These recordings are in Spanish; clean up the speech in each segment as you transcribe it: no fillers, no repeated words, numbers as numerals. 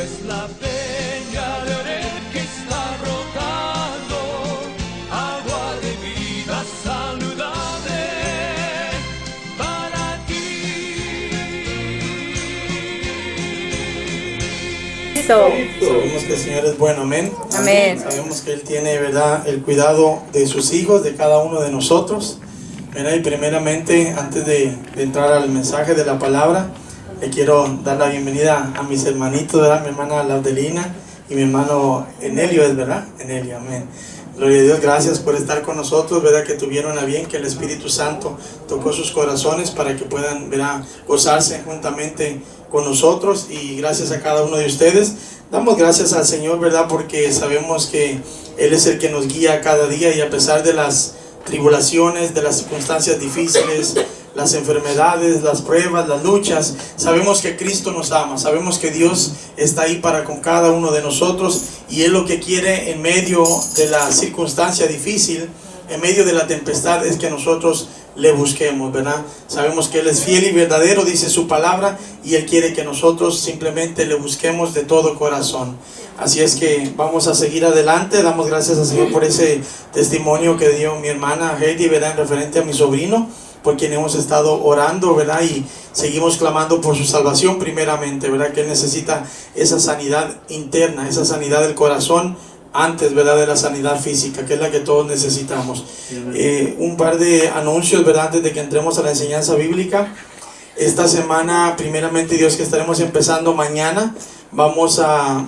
es la peña de Oreb que está brotando agua de vida saludable para ti. Sabemos que el Señor es bueno, amén. Amén. Sabemos que Él tiene, ¿verdad?, el cuidado de sus hijos, de cada uno de nosotros, ¿verdad? Y primeramente, antes de entrar al mensaje de la palabra, le quiero dar la bienvenida a mis hermanitos, ¿verdad? Mi hermana Laudelina y mi hermano Enelio, ¿es verdad? Enelio, amén. Gloria a Dios, gracias por estar con nosotros, ¿verdad? Que tuvieron a bien, que el Espíritu Santo tocó sus corazones para que puedan, ¿verdad?, gozarse juntamente con nosotros, y gracias a cada uno de ustedes. Damos gracias al Señor, ¿verdad? Porque sabemos que Él es el que nos guía cada día, y a pesar de las tribulaciones, de las circunstancias difíciles, las enfermedades, las pruebas, las luchas, sabemos que Cristo nos ama, sabemos que Dios está ahí para con cada uno de nosotros, y Él lo que quiere en medio de la circunstancia difícil, en medio de la tempestad, es que nosotros le busquemos, ¿verdad? Sabemos que Él es fiel y verdadero, dice su palabra, y Él quiere que nosotros simplemente le busquemos de todo corazón. Así es que vamos a seguir adelante. Damos gracias al Señor por ese testimonio que dio mi hermana Heidi, ¿verdad?, en referente a mi sobrino, por quien hemos estado orando, ¿verdad? Y seguimos clamando por su salvación primeramente, ¿verdad? Que él necesita esa sanidad interna, esa sanidad del corazón, antes, ¿verdad?, de la sanidad física, que es la que todos necesitamos. Un par de anuncios, ¿verdad?, antes de que entremos a la enseñanza bíblica. Esta semana, primeramente Dios, que estaremos empezando mañana, vamos a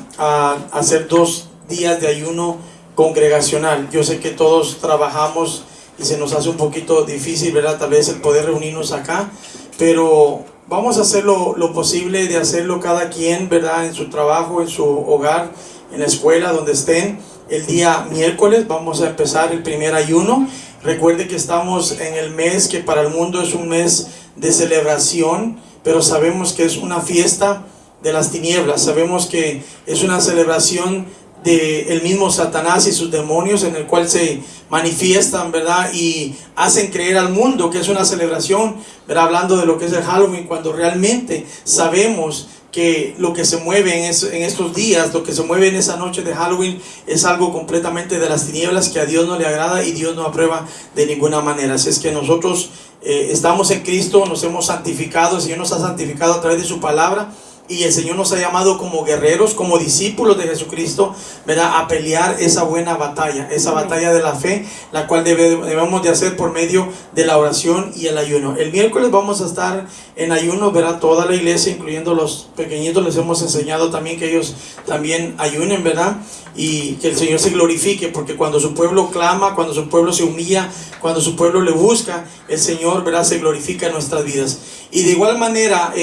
hacer 2 días de ayuno congregacional. Yo sé que todos trabajamos y se nos hace un poquito difícil, ¿verdad?, tal vez el poder reunirnos acá, pero vamos a hacer lo posible de hacerlo cada quien, ¿verdad?, en su trabajo, en su hogar, en la escuela, donde estén. El día miércoles vamos a empezar el primer ayuno. Recuerde que estamos en el mes que para el mundo es un mes de celebración, pero sabemos que es una fiesta de las tinieblas. Sabemos que es una celebración del mismo Satanás y sus demonios, en el cual se manifiestan, ¿verdad?, y hacen creer al mundo que es una celebración, ¿verdad?, hablando de lo que es el Halloween, cuando realmente sabemos que lo que se mueve en estos días, lo que se mueve en esa noche de Halloween, es algo completamente de las tinieblas, que a Dios no le agrada y Dios no aprueba de ninguna manera. Así es que nosotros estamos en Cristo, nos hemos santificado, el Señor nos ha santificado a través de su palabra, y el Señor nos ha llamado como guerreros, como discípulos de Jesucristo, ¿verdad?, a pelear esa buena batalla, esa batalla de la fe, la cual debemos de hacer por medio de la oración y el ayuno. El miércoles vamos a estar en ayuno, ¿verdad?, toda la iglesia, incluyendo los pequeñitos, les hemos enseñado también que ellos también ayunen, ¿verdad?, y que el Señor se glorifique, porque cuando su pueblo clama, cuando su pueblo se humilla, cuando su pueblo le busca, el Señor, ¿verdad?, se glorifica en nuestras vidas. Y de igual manera,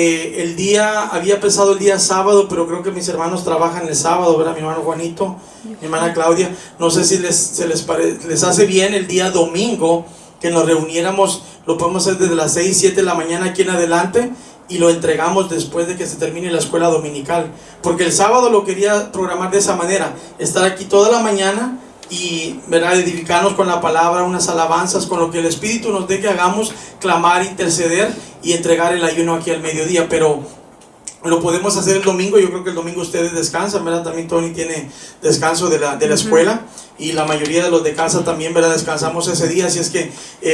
había empezado el día sábado, pero creo que mis hermanos trabajan el sábado, ¿verdad? Mi hermano Juanito, mi hermana Claudia. No sé si les hace bien el día domingo que nos reuniéramos. Lo podemos hacer desde las 6, 7 de la mañana aquí en adelante, y lo entregamos después de que se termine la escuela dominical, porque el sábado lo quería programar de esa manera: estar aquí toda la mañana y, ¿verdad?, edificarnos con la palabra, unas alabanzas, con lo que el Espíritu nos dé que hagamos, clamar, interceder y entregar el ayuno aquí al mediodía. Pero lo podemos hacer el domingo. Yo creo que el domingo ustedes descansan, ¿verdad? También Tony tiene descanso de la escuela, y la mayoría de los de casa también, ¿verdad?, descansamos ese día. Así es que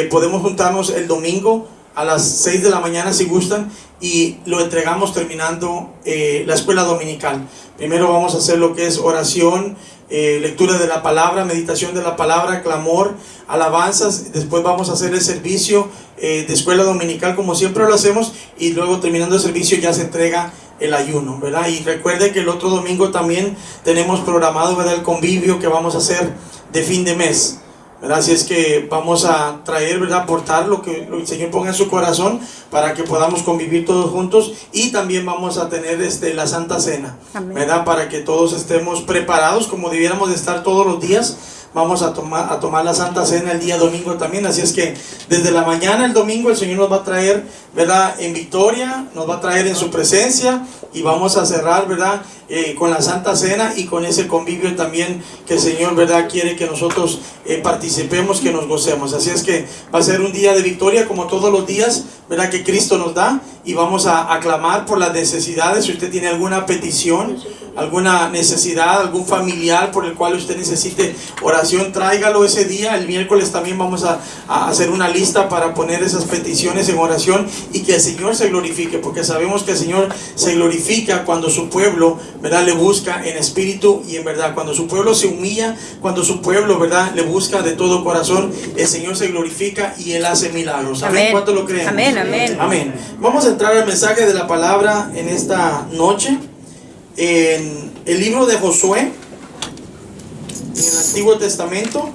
podemos juntarnos el domingo a las 6 de la mañana si gustan, y lo entregamos terminando la escuela dominical. Primero vamos a hacer lo que es oración, lectura de la palabra, meditación de la palabra, clamor, alabanzas. Después vamos a hacer el servicio de escuela dominical como siempre lo hacemos, y luego terminando el servicio ya se entrega el ayuno, ¿verdad? Y recuerde que el otro domingo también tenemos programado, ¿verdad?, el convivio que vamos a hacer de fin de mes, ¿verdad? Así es que vamos a traer, ¿verdad?, aportar lo que el Señor ponga en su corazón para que podamos convivir todos juntos. Y también vamos a tener la Santa Cena, ¿verdad?, para que todos estemos preparados como debiéramos de estar todos los días. Vamos a tomar la Santa Cena el día domingo también. Así es que desde la mañana el domingo el Señor nos va a traer, ¿verdad?, en victoria, nos va a traer en su presencia, y vamos a cerrar, ¿verdad?, con la Santa Cena y con ese convivio también que el Señor, ¿verdad?, quiere que nosotros participemos, que nos gocemos. Así es que va a ser un día de victoria como todos los días, ¿verdad?, que Cristo nos da, y vamos a clamar por las necesidades. Si usted tiene alguna petición, alguna necesidad, algún familiar por el cual usted necesite oración, tráigalo ese día. El miércoles también vamos a hacer una lista para poner esas peticiones en oración y que el Señor se glorifique, porque sabemos que el Señor se glorifica cuando su pueblo, ¿verdad?, le busca en espíritu y en verdad. Cuando su pueblo se humilla, cuando su pueblo, ¿verdad?, le busca de todo corazón, el Señor se glorifica y Él hace milagros. Amén. ¿Cuánto lo creemos? Amén, amén. Amén. Vamos a entrar al mensaje de la palabra en esta noche. En el libro de Josué, en el Antiguo Testamento.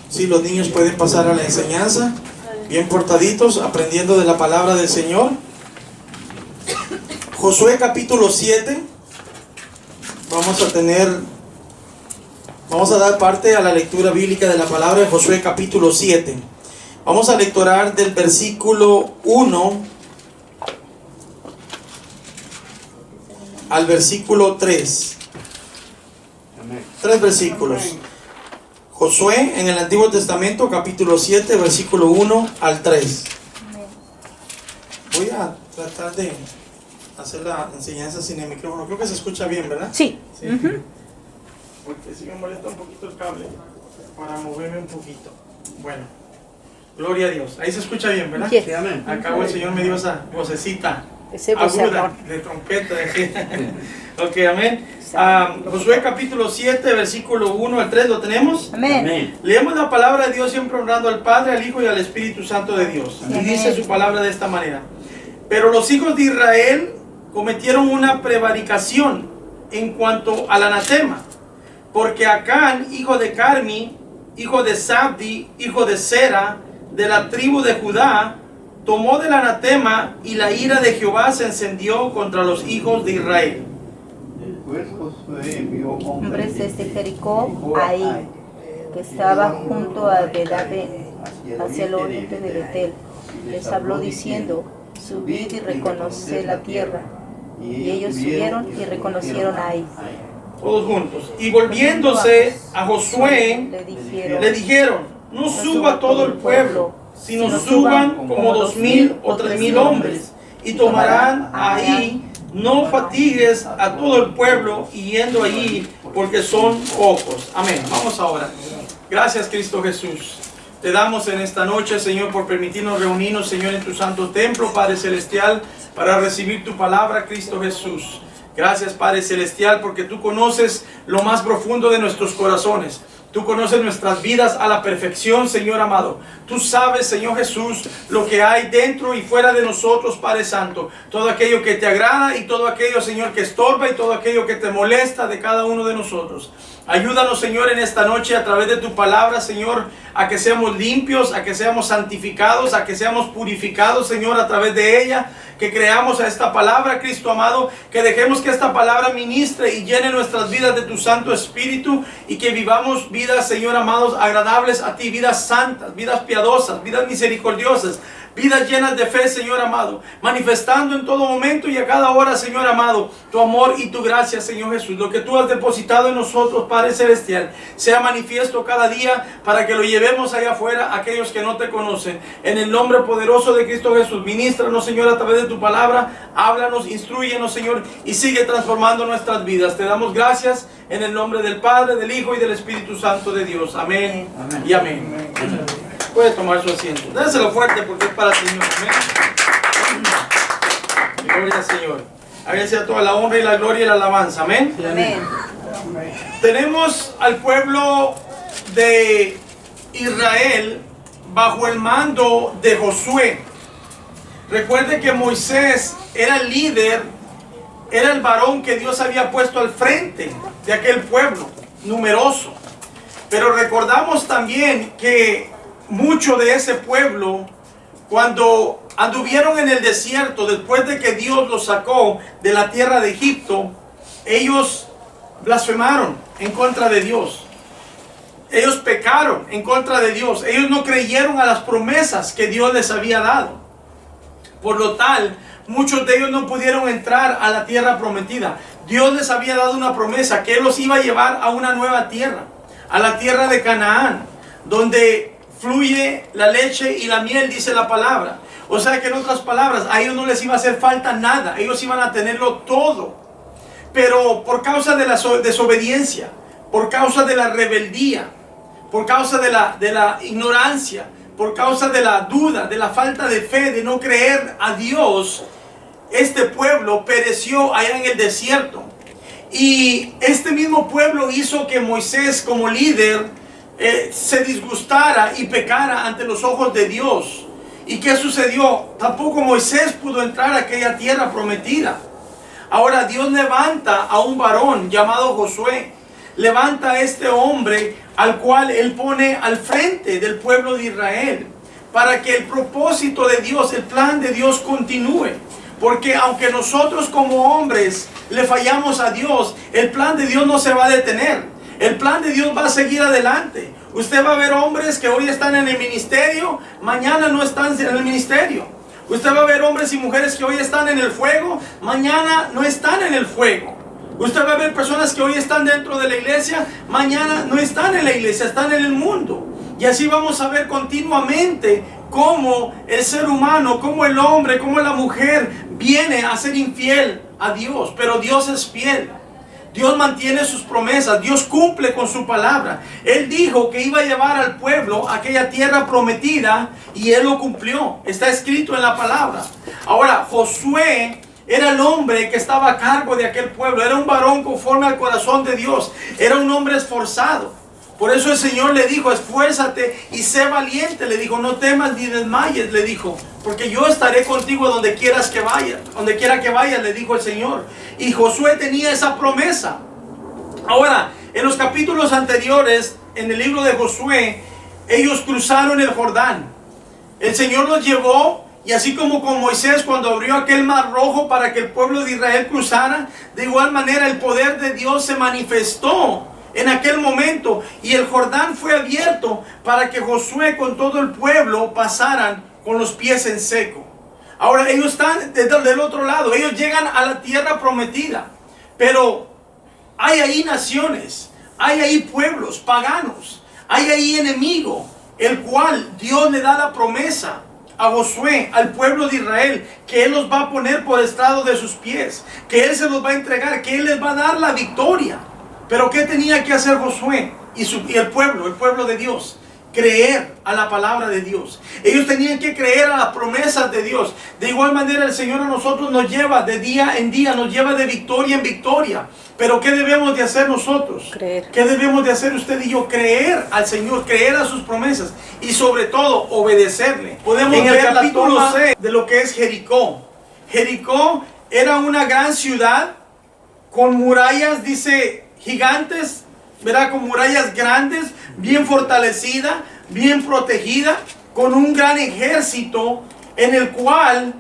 Si los niños pueden pasar a la enseñanza, bien portaditos, aprendiendo de la palabra del Señor. Josué capítulo 7. Vamos a dar parte a la lectura bíblica de la palabra de Josué capítulo 7. Vamos a lecturar del versículo 1 al versículo 3. Tres versículos. Josué en el Antiguo Testamento, capítulo 7, versículo 1 al 3. Voy a tratar de hacer la enseñanza sin el micrófono. Creo que se escucha bien, ¿verdad? Sí. Sí. Porque si me molesta un poquito el cable para moverme un poquito. Bueno, gloria a Dios. Ahí se escucha bien, ¿verdad? Yes. Sí, amén. Acabo el Señor me dio esa vocecita Ese aguda vocerrón. de trompeta. Ok, amén. Josué capítulo 7, versículo 1 al 3, ¿lo tenemos? Amén. Leemos la palabra de Dios siempre honrando al Padre, al Hijo y al Espíritu Santo de Dios. Y Amén. dice su palabra de esta manera: pero los hijos de Israel cometieron una prevaricación en cuanto al anatema, porque Acán, hijo de Carmi, hijo de Sabdi, hijo de Sera, de la tribu de Judá, tomó del anatema, y la ira de Jehová se encendió contra los hijos de Israel. Después Josué envió hombres desde Jericó a Ai, que estaba junto a Bedabe, hacia el oriente de Betel. Les habló diciendo: subid y reconoced la tierra. Y ellos subieron y reconocieron a Ai. Todos juntos. Y volviéndose a Josué, le dijeron: no suba todo el pueblo, sino suban como 2,000 o 3,000 hombres, y tomarán ahí. No fatigues a todo el pueblo yendo allí, porque son pocos. Amén. Vamos ahora. Gracias, Cristo Jesús. Te damos en esta noche, Señor, por permitirnos reunirnos, Señor, en tu santo templo, Padre Celestial, para recibir tu palabra, Cristo Jesús. Gracias, Padre Celestial, porque tú conoces lo más profundo de nuestros corazones. Tú conoces nuestras vidas a la perfección, Señor amado. Tú sabes, Señor Jesús, lo que hay dentro y fuera de nosotros, Padre Santo. Todo aquello que te agrada y todo aquello, Señor, que estorba y todo aquello que te molesta de cada uno de nosotros. Ayúdanos, Señor, en esta noche a través de tu palabra, Señor, a que seamos limpios, a que seamos santificados, a que seamos purificados, Señor, a través de ella. Que creamos a esta palabra, Cristo amado, que dejemos que esta palabra ministre y llene nuestras vidas de tu Santo Espíritu, y que vivamos vidas, Señor amados, agradables a ti, vidas santas, vidas piadosas, vidas misericordiosas, vidas llenas de fe, Señor amado, manifestando en todo momento y a cada hora, Señor amado, tu amor y tu gracia, Señor Jesús. Lo que tú has depositado en nosotros, Padre Celestial, sea manifiesto cada día, para que lo llevemos allá afuera a aquellos que no te conocen. En el nombre poderoso de Cristo Jesús, ministranos, Señor, a través de tu palabra. Háblanos, instrúyenos, Señor, y sigue transformando nuestras vidas. Te damos gracias en el nombre del Padre, del Hijo y del Espíritu Santo de Dios. Amén, amén. Y amén. Puede tomar su asiento. Déselo fuerte, porque es para el Señor. Amén. Gloria al Señor. A Él sea toda la honra y la gloria y la alabanza. Amén. Amén. Tenemos al pueblo de Israel bajo el mando de Josué. Recuerde que Moisés era el líder, era el varón que Dios había puesto al frente de aquel pueblo numeroso. Pero recordamos también que mucho de ese pueblo, cuando anduvieron en el desierto, después de que Dios los sacó de la tierra de Egipto, ellos blasfemaron en contra de Dios. Ellos pecaron en contra de Dios. Ellos no creyeron a las promesas que Dios les había dado. Por lo tal, muchos de ellos no pudieron entrar a la tierra prometida. Dios les había dado una promesa, que Él los iba a llevar a una nueva tierra, a la tierra de Canaán, donde fluye la leche y la miel, dice la palabra. O sea que en otras palabras, a ellos no les iba a hacer falta nada, ellos iban a tenerlo todo. Pero por causa de la desobediencia, por causa de la rebeldía, por causa de la ignorancia, por causa de la duda, de la falta de fe, de no creer a Dios, este pueblo pereció allá en el desierto. Y este mismo pueblo hizo que Moisés como líder se disgustara y pecara ante los ojos de Dios. ¿Y qué sucedió? Tampoco Moisés pudo entrar a aquella tierra prometida. Ahora Dios levanta a un varón llamado Josué. Levanta a este hombre al cual él pone al frente del pueblo de Israel, para que el propósito de Dios, el plan de Dios continúe. Porque aunque nosotros como hombres le fallamos a Dios, el plan de Dios no se va a detener. El plan de Dios va a seguir adelante. Usted va a ver hombres que hoy están en el ministerio, mañana no están en el ministerio. Usted va a ver hombres y mujeres que hoy están en el fuego, mañana no están en el fuego. Usted va a ver personas que hoy están dentro de la iglesia, mañana no están en la iglesia, están en el mundo. Y así vamos a ver continuamente cómo el ser humano, cómo el hombre, cómo la mujer viene a ser infiel a Dios. Pero Dios es fiel. Dios mantiene sus promesas. Dios cumple con su palabra. Él dijo que iba a llevar al pueblo a aquella tierra prometida y Él lo cumplió. Está escrito en la palabra. Ahora, Josué era el hombre que estaba a cargo de aquel pueblo. Era un varón conforme al corazón de Dios. Era un hombre esforzado. Por eso el Señor le dijo, esfuérzate y sé valiente. Le dijo, no temas ni desmayes, le dijo, porque yo estaré contigo donde quieras que vayas. Donde quiera que vayas, le dijo el Señor. Y Josué tenía esa promesa. Ahora, en los capítulos anteriores, en el libro de Josué, ellos cruzaron el Jordán. El Señor los llevó, y así como con Moisés cuando abrió aquel mar rojo para que el pueblo de Israel cruzara, de igual manera el poder de Dios se manifestó en aquel momento, y el Jordán fue abierto para que Josué con todo el pueblo pasaran con los pies en seco. Ahora ellos están del otro lado, ellos llegan a la tierra prometida, pero hay ahí naciones, hay ahí pueblos paganos, hay ahí enemigo, el cual Dios le da la promesa a Josué, al pueblo de Israel, que Él los va a poner por estrado de sus pies, que Él se los va a entregar, que Él les va a dar la victoria. Pero ¿qué tenía que hacer Josué y el pueblo de Dios? Creer a la palabra de Dios. Ellos tenían que creer a las promesas de Dios. De igual manera el Señor a nosotros nos lleva de día en día, nos lleva de victoria en victoria. Pero ¿qué debemos de hacer nosotros? Creer. ¿Qué debemos de hacer usted y yo? Creer al Señor, creer a sus promesas y sobre todo obedecerle. Podemos ver el capítulo 6 de lo que es Jericó. Jericó era una gran ciudad con murallas, dice, gigantes, ¿verdad? Con murallas grandes, bien fortalecida, bien protegida, con un gran ejército en el cual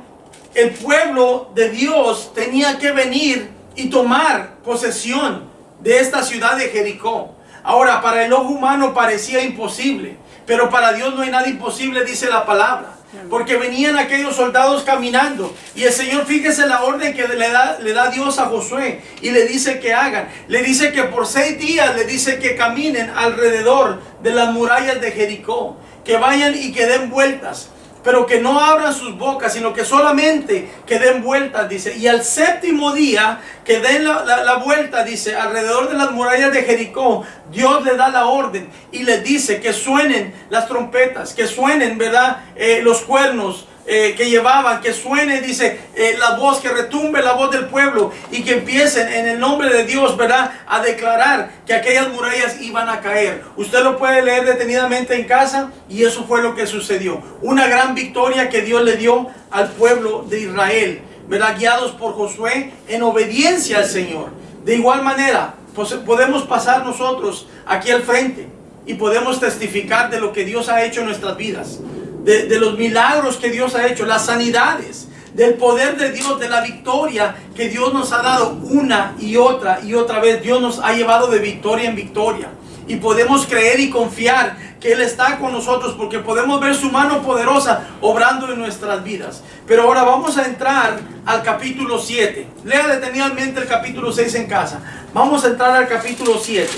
el pueblo de Dios tenía que venir y tomar posesión de esta ciudad de Jericó. Ahora, para el ojo humano parecía imposible, pero para Dios no hay nada imposible, dice la palabra. Porque venían aquellos soldados caminando y el Señor, fíjese la orden que le da Dios a Josué y le dice que hagan. Le dice que por 6 días, le dice que caminen alrededor de las murallas de Jericó, que vayan y que den vueltas, pero que no abran sus bocas, sino que solamente que den vueltas, dice. Y al 7º día que den la vuelta, dice, alrededor de las murallas de Jericó, Dios le da la orden y les dice que suenen las trompetas, que suenen, ¿verdad? Los cuernos que llevaban, que suene, dice, la voz, que retumbe la voz del pueblo y que empiecen en el nombre de Dios, ¿verdad?, a declarar que aquellas murallas iban a caer. Usted lo puede leer detenidamente en casa y eso fue lo que sucedió. Una gran victoria que Dios le dio al pueblo de Israel, ¿verdad?, guiados por Josué en obediencia al Señor. De igual manera, pues podemos pasar nosotros aquí al frente y podemos testificar de lo que Dios ha hecho en nuestras vidas. De los milagros que Dios ha hecho, las sanidades, del poder de Dios, de la victoria que Dios nos ha dado una y otra vez. Dios nos ha llevado de victoria en victoria. Y podemos creer y confiar que Él está con nosotros porque podemos ver su mano poderosa obrando en nuestras vidas. Pero ahora vamos a entrar al capítulo 7. Lea detenidamente el capítulo 6 en casa. Vamos a entrar al capítulo 7.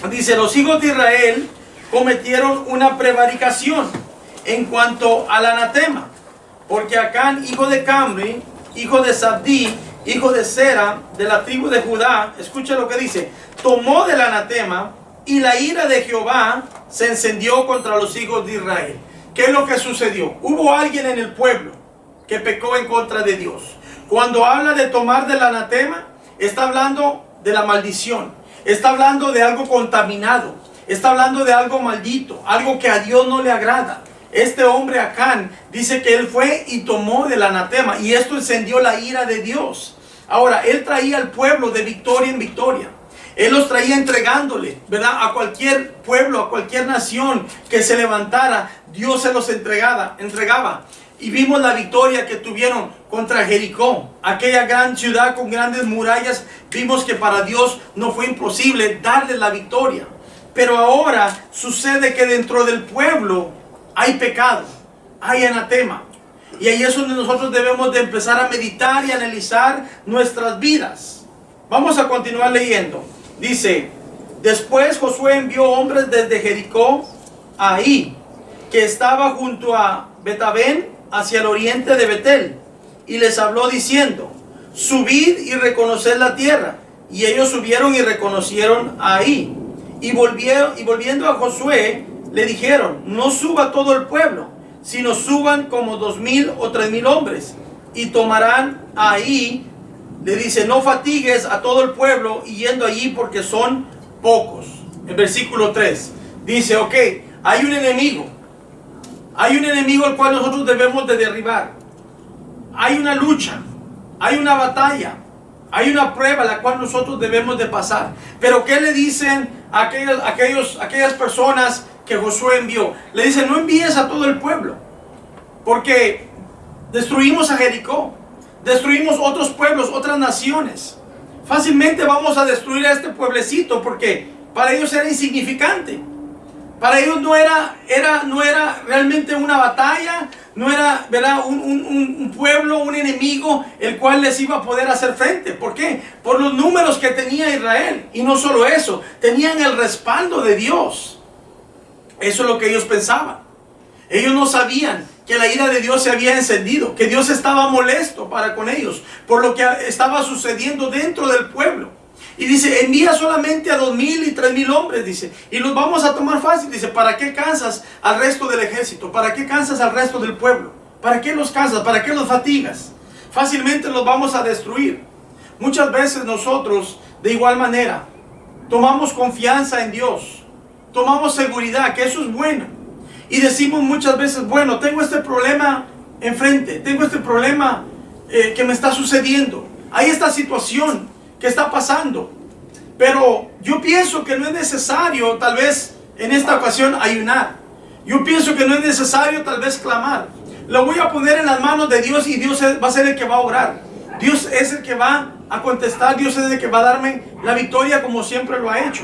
Dice, los hijos de Israel cometieron una prevaricación en cuanto al anatema. porque Acán, hijo de Camri, hijo de Sabdí, hijo de Sera, de la tribu de Judá, escucha lo que dice, tomó del anatema, y la ira de Jehová se encendió contra los hijos de Israel. ¿Qué es lo que sucedió? Hubo alguien en el pueblo que pecó en contra de Dios. Cuando habla de tomar del anatema, está hablando de la maldición, está hablando de algo contaminado, está hablando de algo maldito, algo que a Dios no le agrada. Este hombre Acán dice que él fue y tomó del anatema, y esto encendió la ira de Dios. Ahora, él traía al pueblo de victoria en victoria. Él los traía entregándole, ¿verdad? A cualquier pueblo, a cualquier nación que se levantara, Dios se los entregaba. Y vimos la victoria que tuvieron contra Jericó, aquella gran ciudad con grandes murallas. Vimos que para Dios no fue imposible darle la victoria. Pero ahora sucede que dentro del pueblo hay pecado, hay anatema. Y ahí es donde nosotros debemos de empezar a meditar y analizar nuestras vidas. Vamos a continuar leyendo. Dice, después Josué envió hombres desde Jericó a Ahí, que estaba junto a Betabén, hacia el oriente de Betel, y les habló diciendo, subid y reconoced la tierra. Y ellos subieron y reconocieron a Ahí. Y volviendo a Josué, le dijeron, no suba todo el pueblo, sino suban como 2,000 o 3,000 hombres, y tomarán a Ahí. Le dice, no fatigues a todo el pueblo y yendo allí porque son pocos. En versículo 3 dice, ok, hay un enemigo al cual nosotros debemos de derribar. Hay una lucha, hay una batalla, hay una prueba la cual nosotros debemos de pasar. Pero ¿qué le dicen a aquellas personas que Josué envió? Le dicen, no envíes a todo el pueblo, porque destruimos a Jericó. Destruimos otros pueblos, otras naciones. Fácilmente vamos a destruir a este pueblecito porque para ellos era insignificante. Para ellos no era realmente una batalla, no era, ¿verdad?, un pueblo, un enemigo el cual les iba a poder hacer frente. ¿Por qué? Por los números que tenía Israel. Y no solo eso, tenían el respaldo de Dios. Eso es lo que ellos pensaban. Ellos no sabían que la ira de Dios se había encendido, que Dios estaba molesto para con ellos por lo que estaba sucediendo dentro del pueblo. Y dice, envía solamente a 2,000 y 3,000 hombres, dice, y los vamos a tomar fácil. Dice, ¿para qué cansas al resto del ejército? ¿Para qué cansas al resto del pueblo? ¿Para qué los cansas? ¿Para qué los fatigas? Fácilmente los vamos a destruir. Muchas veces nosotros, de igual manera, tomamos confianza en Dios, tomamos seguridad, que eso es bueno. Y decimos muchas veces, bueno, tengo este problema enfrente, tengo este problema que me está sucediendo, hay esta situación que está pasando, pero yo pienso que no es necesario tal vez en esta ocasión ayunar. Yo pienso que no es necesario tal vez clamar. Lo voy a poner en las manos de Dios y Dios va a ser el que va a orar. Dios es el que va a contestar, Dios es el que va a darme la victoria como siempre lo ha hecho.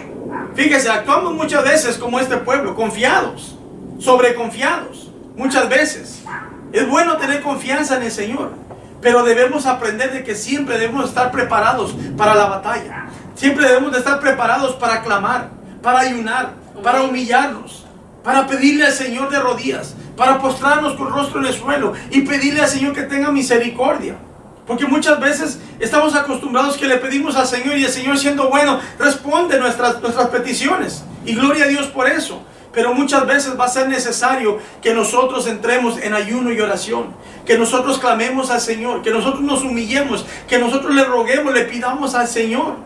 Fíjese, actuamos muchas veces como este pueblo, confiados, sobreconfiados, muchas veces. Es bueno tener confianza en el Señor, pero debemos aprender de que siempre debemos estar preparados para la batalla. Siempre debemos de estar preparados para clamar, para ayunar, para humillarnos, para pedirle al Señor de rodillas, para postrarnos con rostro en el suelo y pedirle al Señor que tenga misericordia. Porque muchas veces estamos acostumbrados que le pedimos al Señor y el Señor, siendo bueno, responde nuestras peticiones. Y gloria a Dios por eso. Pero muchas veces va a ser necesario que nosotros entremos en ayuno y oración, que nosotros clamemos al Señor, que nosotros nos humillemos, que nosotros le roguemos, le pidamos al Señor.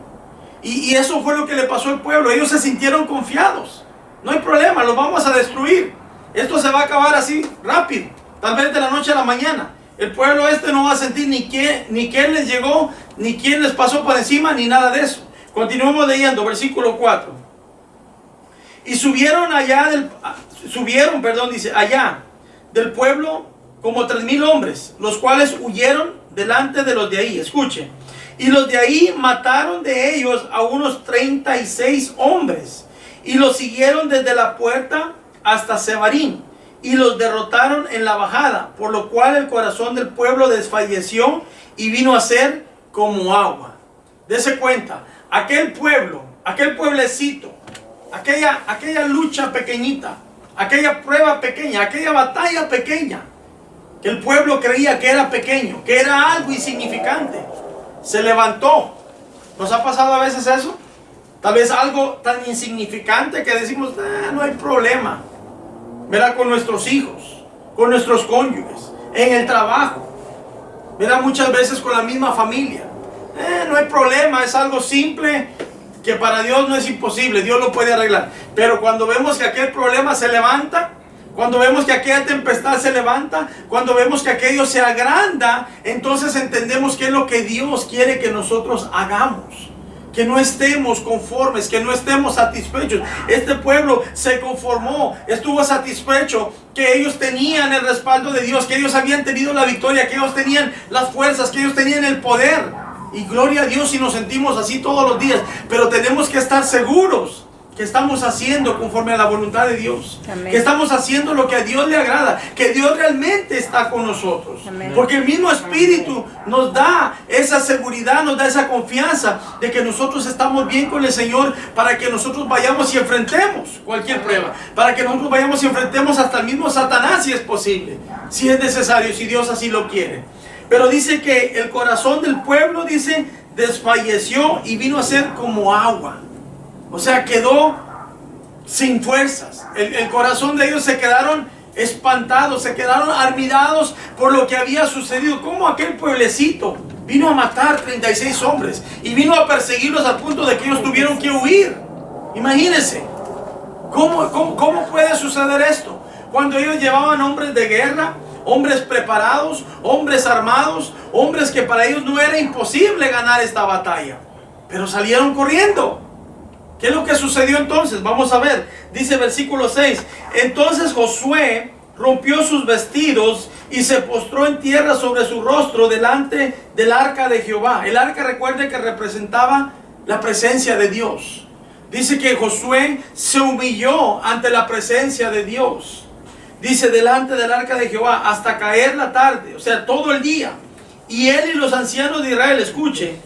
Y eso fue lo que le pasó al pueblo. Ellos se sintieron confiados. No hay problema, los vamos a destruir. Esto se va a acabar así rápido, tal vez de la noche a la mañana. El pueblo no va a sentir ni quién les llegó, ni quién les pasó por encima, ni nada de eso. Continuamos leyendo, versículo 4. Y subieron allá del pueblo como 3,000 hombres, los cuales huyeron delante de los de ahí. Escuchen. Y los de ahí mataron de ellos a unos 36 hombres. Y los siguieron desde la puerta hasta Sebarín. Y los derrotaron en la bajada, por lo cual el corazón del pueblo desfalleció y vino a ser como agua. Dese cuenta, aquel pueblo, aquel pueblecito, aquella lucha pequeñita, aquella prueba pequeña, aquella batalla pequeña que el pueblo creía que era pequeño, que era algo insignificante, se levantó. ¿Nos ha pasado a veces eso? Tal vez algo tan insignificante que decimos, no hay problema. ¿Verdad? Con nuestros hijos, con nuestros cónyuges, en el trabajo. ¿Verdad? Muchas veces con la misma familia. No hay problema, es algo simple que para Dios no es imposible, Dios lo puede arreglar. Pero cuando vemos que aquel problema se levanta, cuando vemos que aquella tempestad se levanta, cuando vemos que aquello se agranda, entonces entendemos qué es lo que Dios quiere que nosotros hagamos. Que no estemos conformes, que no estemos satisfechos. Este pueblo se conformó, estuvo satisfecho, que ellos tenían el respaldo de Dios, que ellos habían tenido la victoria, que ellos tenían las fuerzas, que ellos tenían el poder. Y gloria a Dios si nos sentimos así todos los días. Pero tenemos que estar seguros que estamos haciendo conforme a la voluntad de Dios. Amén. Que estamos haciendo lo que a Dios le agrada. Que Dios realmente está con nosotros. Amén. Porque el mismo Espíritu nos da esa seguridad, nos da esa confianza de que nosotros estamos bien con el Señor, para que nosotros vayamos y enfrentemos cualquier prueba. Para que nosotros vayamos y enfrentemos hasta el mismo Satanás si es posible. Si es necesario, si Dios así lo quiere. Pero dice que el corazón del pueblo, dice, desfalleció y vino a ser como agua. O sea, quedó sin fuerzas. El corazón de ellos se quedaron espantados, se quedaron admirados por lo que había sucedido. Como aquel pueblecito vino a matar 36 hombres y vino a perseguirlos al punto de que ellos tuvieron que huir. Imagínense, ¿cómo puede suceder esto? Cuando ellos llevaban hombres de guerra, hombres preparados, hombres armados, hombres que para ellos no era imposible ganar esta batalla, pero salieron corriendo. ¿Qué es lo que sucedió entonces? Vamos a ver. Dice versículo 6. Entonces Josué rompió sus vestidos y se postró en tierra sobre su rostro delante del arca de Jehová. El arca, recuerden que representaba la presencia de Dios. Dice que Josué se humilló ante la presencia de Dios. Dice delante del arca de Jehová hasta caer la tarde, o sea, todo el día. Y él y los ancianos de Israel, escuchen,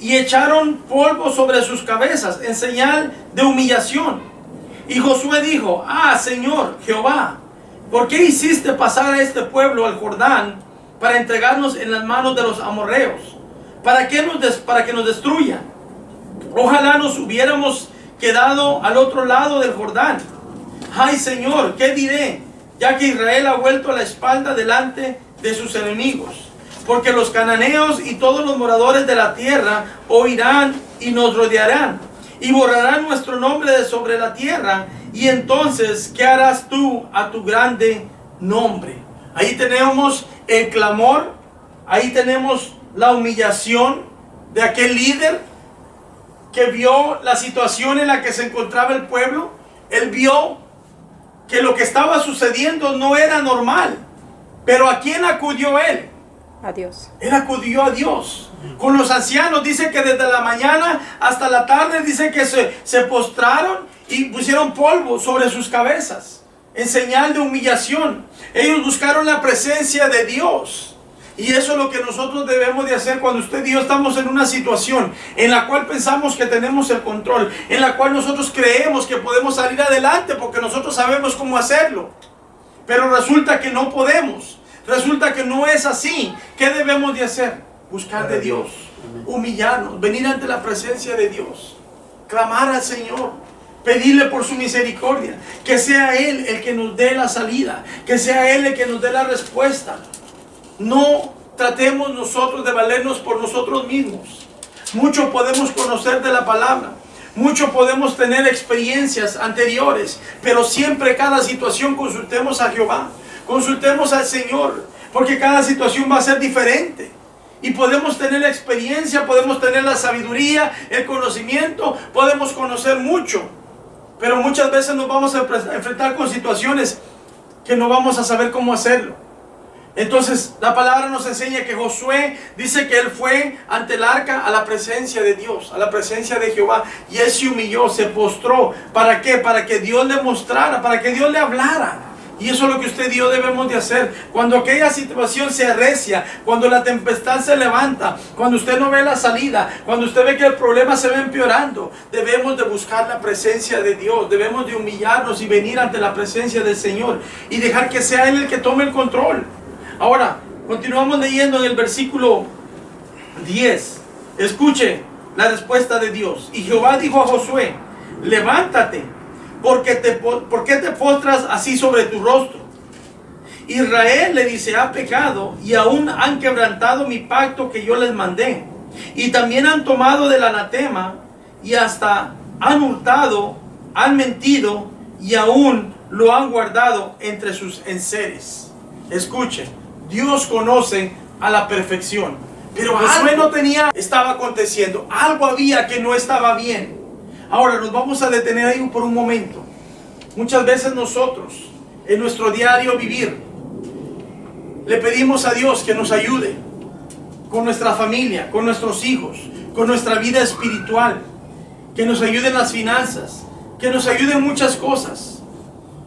y echaron polvo sobre sus cabezas en señal de humillación. Y Josué dijo, Señor Jehová, ¿por qué hiciste pasar a este pueblo al Jordán para entregarnos en las manos de los amorreos? ¿Para que nos destruyan? Ojalá nos hubiéramos quedado al otro lado del Jordán. Ay Señor, ¿qué diré? Ya que Israel ha vuelto la espalda delante de sus enemigos. Porque los cananeos y todos los moradores de la tierra oirán y nos rodearán, y borrarán nuestro nombre de sobre la tierra. Y entonces, ¿qué harás tú a tu grande nombre? Ahí tenemos el clamor, ahí tenemos la humillación de aquel líder que vio la situación en la que se encontraba el pueblo. Él vio que lo que estaba sucediendo no era normal. Pero ¿a quién acudió él? A Dios. Él acudió a Dios. Con los ancianos dice que desde la mañana hasta la tarde dice que se postraron y pusieron polvo sobre sus cabezas en señal de humillación. Ellos buscaron la presencia de Dios. Y eso es lo que nosotros debemos de hacer cuando usted y yo estamos en una situación en la cual pensamos que tenemos el control, en la cual nosotros creemos que podemos salir adelante porque nosotros sabemos cómo hacerlo. Pero resulta que no podemos. Resulta que no es así. ¿Qué debemos de hacer? Buscar de Dios, humillarnos, venir ante la presencia de Dios, clamar al Señor, pedirle por su misericordia, que sea Él el que nos dé la salida, que sea Él el que nos dé la respuesta. No tratemos nosotros de valernos por nosotros mismos. Mucho podemos conocer de la palabra, mucho podemos tener experiencias anteriores, pero siempre cada situación consultemos a Jehová. Consultemos al Señor, porque cada situación va a ser diferente. Y podemos tener la experiencia, podemos tener la sabiduría, el conocimiento, podemos conocer mucho. Pero muchas veces nos vamos a enfrentar con situaciones que no vamos a saber cómo hacerlo. Entonces la palabra nos enseña que Josué dice que él fue ante el arca a la presencia de Dios, a la presencia de Jehová. Y él se humilló, se postró. ¿Para qué? Para que Dios le mostrara, para que Dios le hablara. Y eso es lo que usted y yo debemos de hacer. Cuando aquella situación se arrecia, cuando la tempestad se levanta, cuando usted no ve la salida, cuando usted ve que el problema se va empeorando, debemos de buscar la presencia de Dios. Debemos de humillarnos y venir ante la presencia del Señor y dejar que sea Él el que tome el control. Ahora, continuamos leyendo en el versículo 10. Escuche la respuesta de Dios. Y Jehová dijo a Josué: levántate, ¿por qué te postras así sobre tu rostro? Israel, le dice, ha pecado y aún han quebrantado mi pacto que yo les mandé. Y también han tomado del anatema y hasta han hurtado, han mentido y aún lo han guardado entre sus enseres. Escuche, Dios conoce a la perfección. Pero Josué no tenía, estaba aconteciendo. Algo había que no estaba bien. Ahora nos vamos a detener ahí por un momento. Muchas veces nosotros, en nuestro diario vivir, le pedimos a Dios que nos ayude con nuestra familia, con nuestros hijos, con nuestra vida espiritual, que nos ayude en las finanzas, que nos ayude en muchas cosas.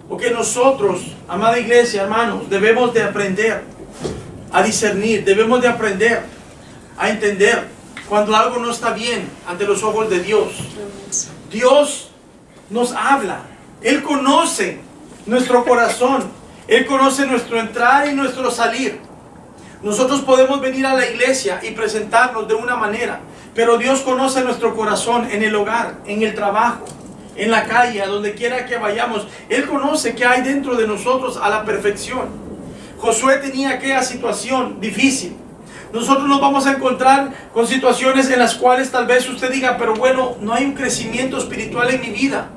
Porque nosotros, amada iglesia, hermanos, debemos de aprender a discernir, debemos de aprender a entender cuando algo no está bien ante los ojos de Dios. Dios nos habla, Él conoce nuestro corazón, Él conoce nuestro entrar y nuestro salir. Nosotros podemos venir a la iglesia y presentarnos de una manera, pero Dios conoce nuestro corazón en el hogar, en el trabajo, en la calle, a donde quiera que vayamos. Él conoce qué hay dentro de nosotros a la perfección. Josué tenía aquella situación difícil. Nosotros nos vamos a encontrar con situaciones en las cuales tal vez usted diga: pero bueno, no hay un crecimiento espiritual en mi vida.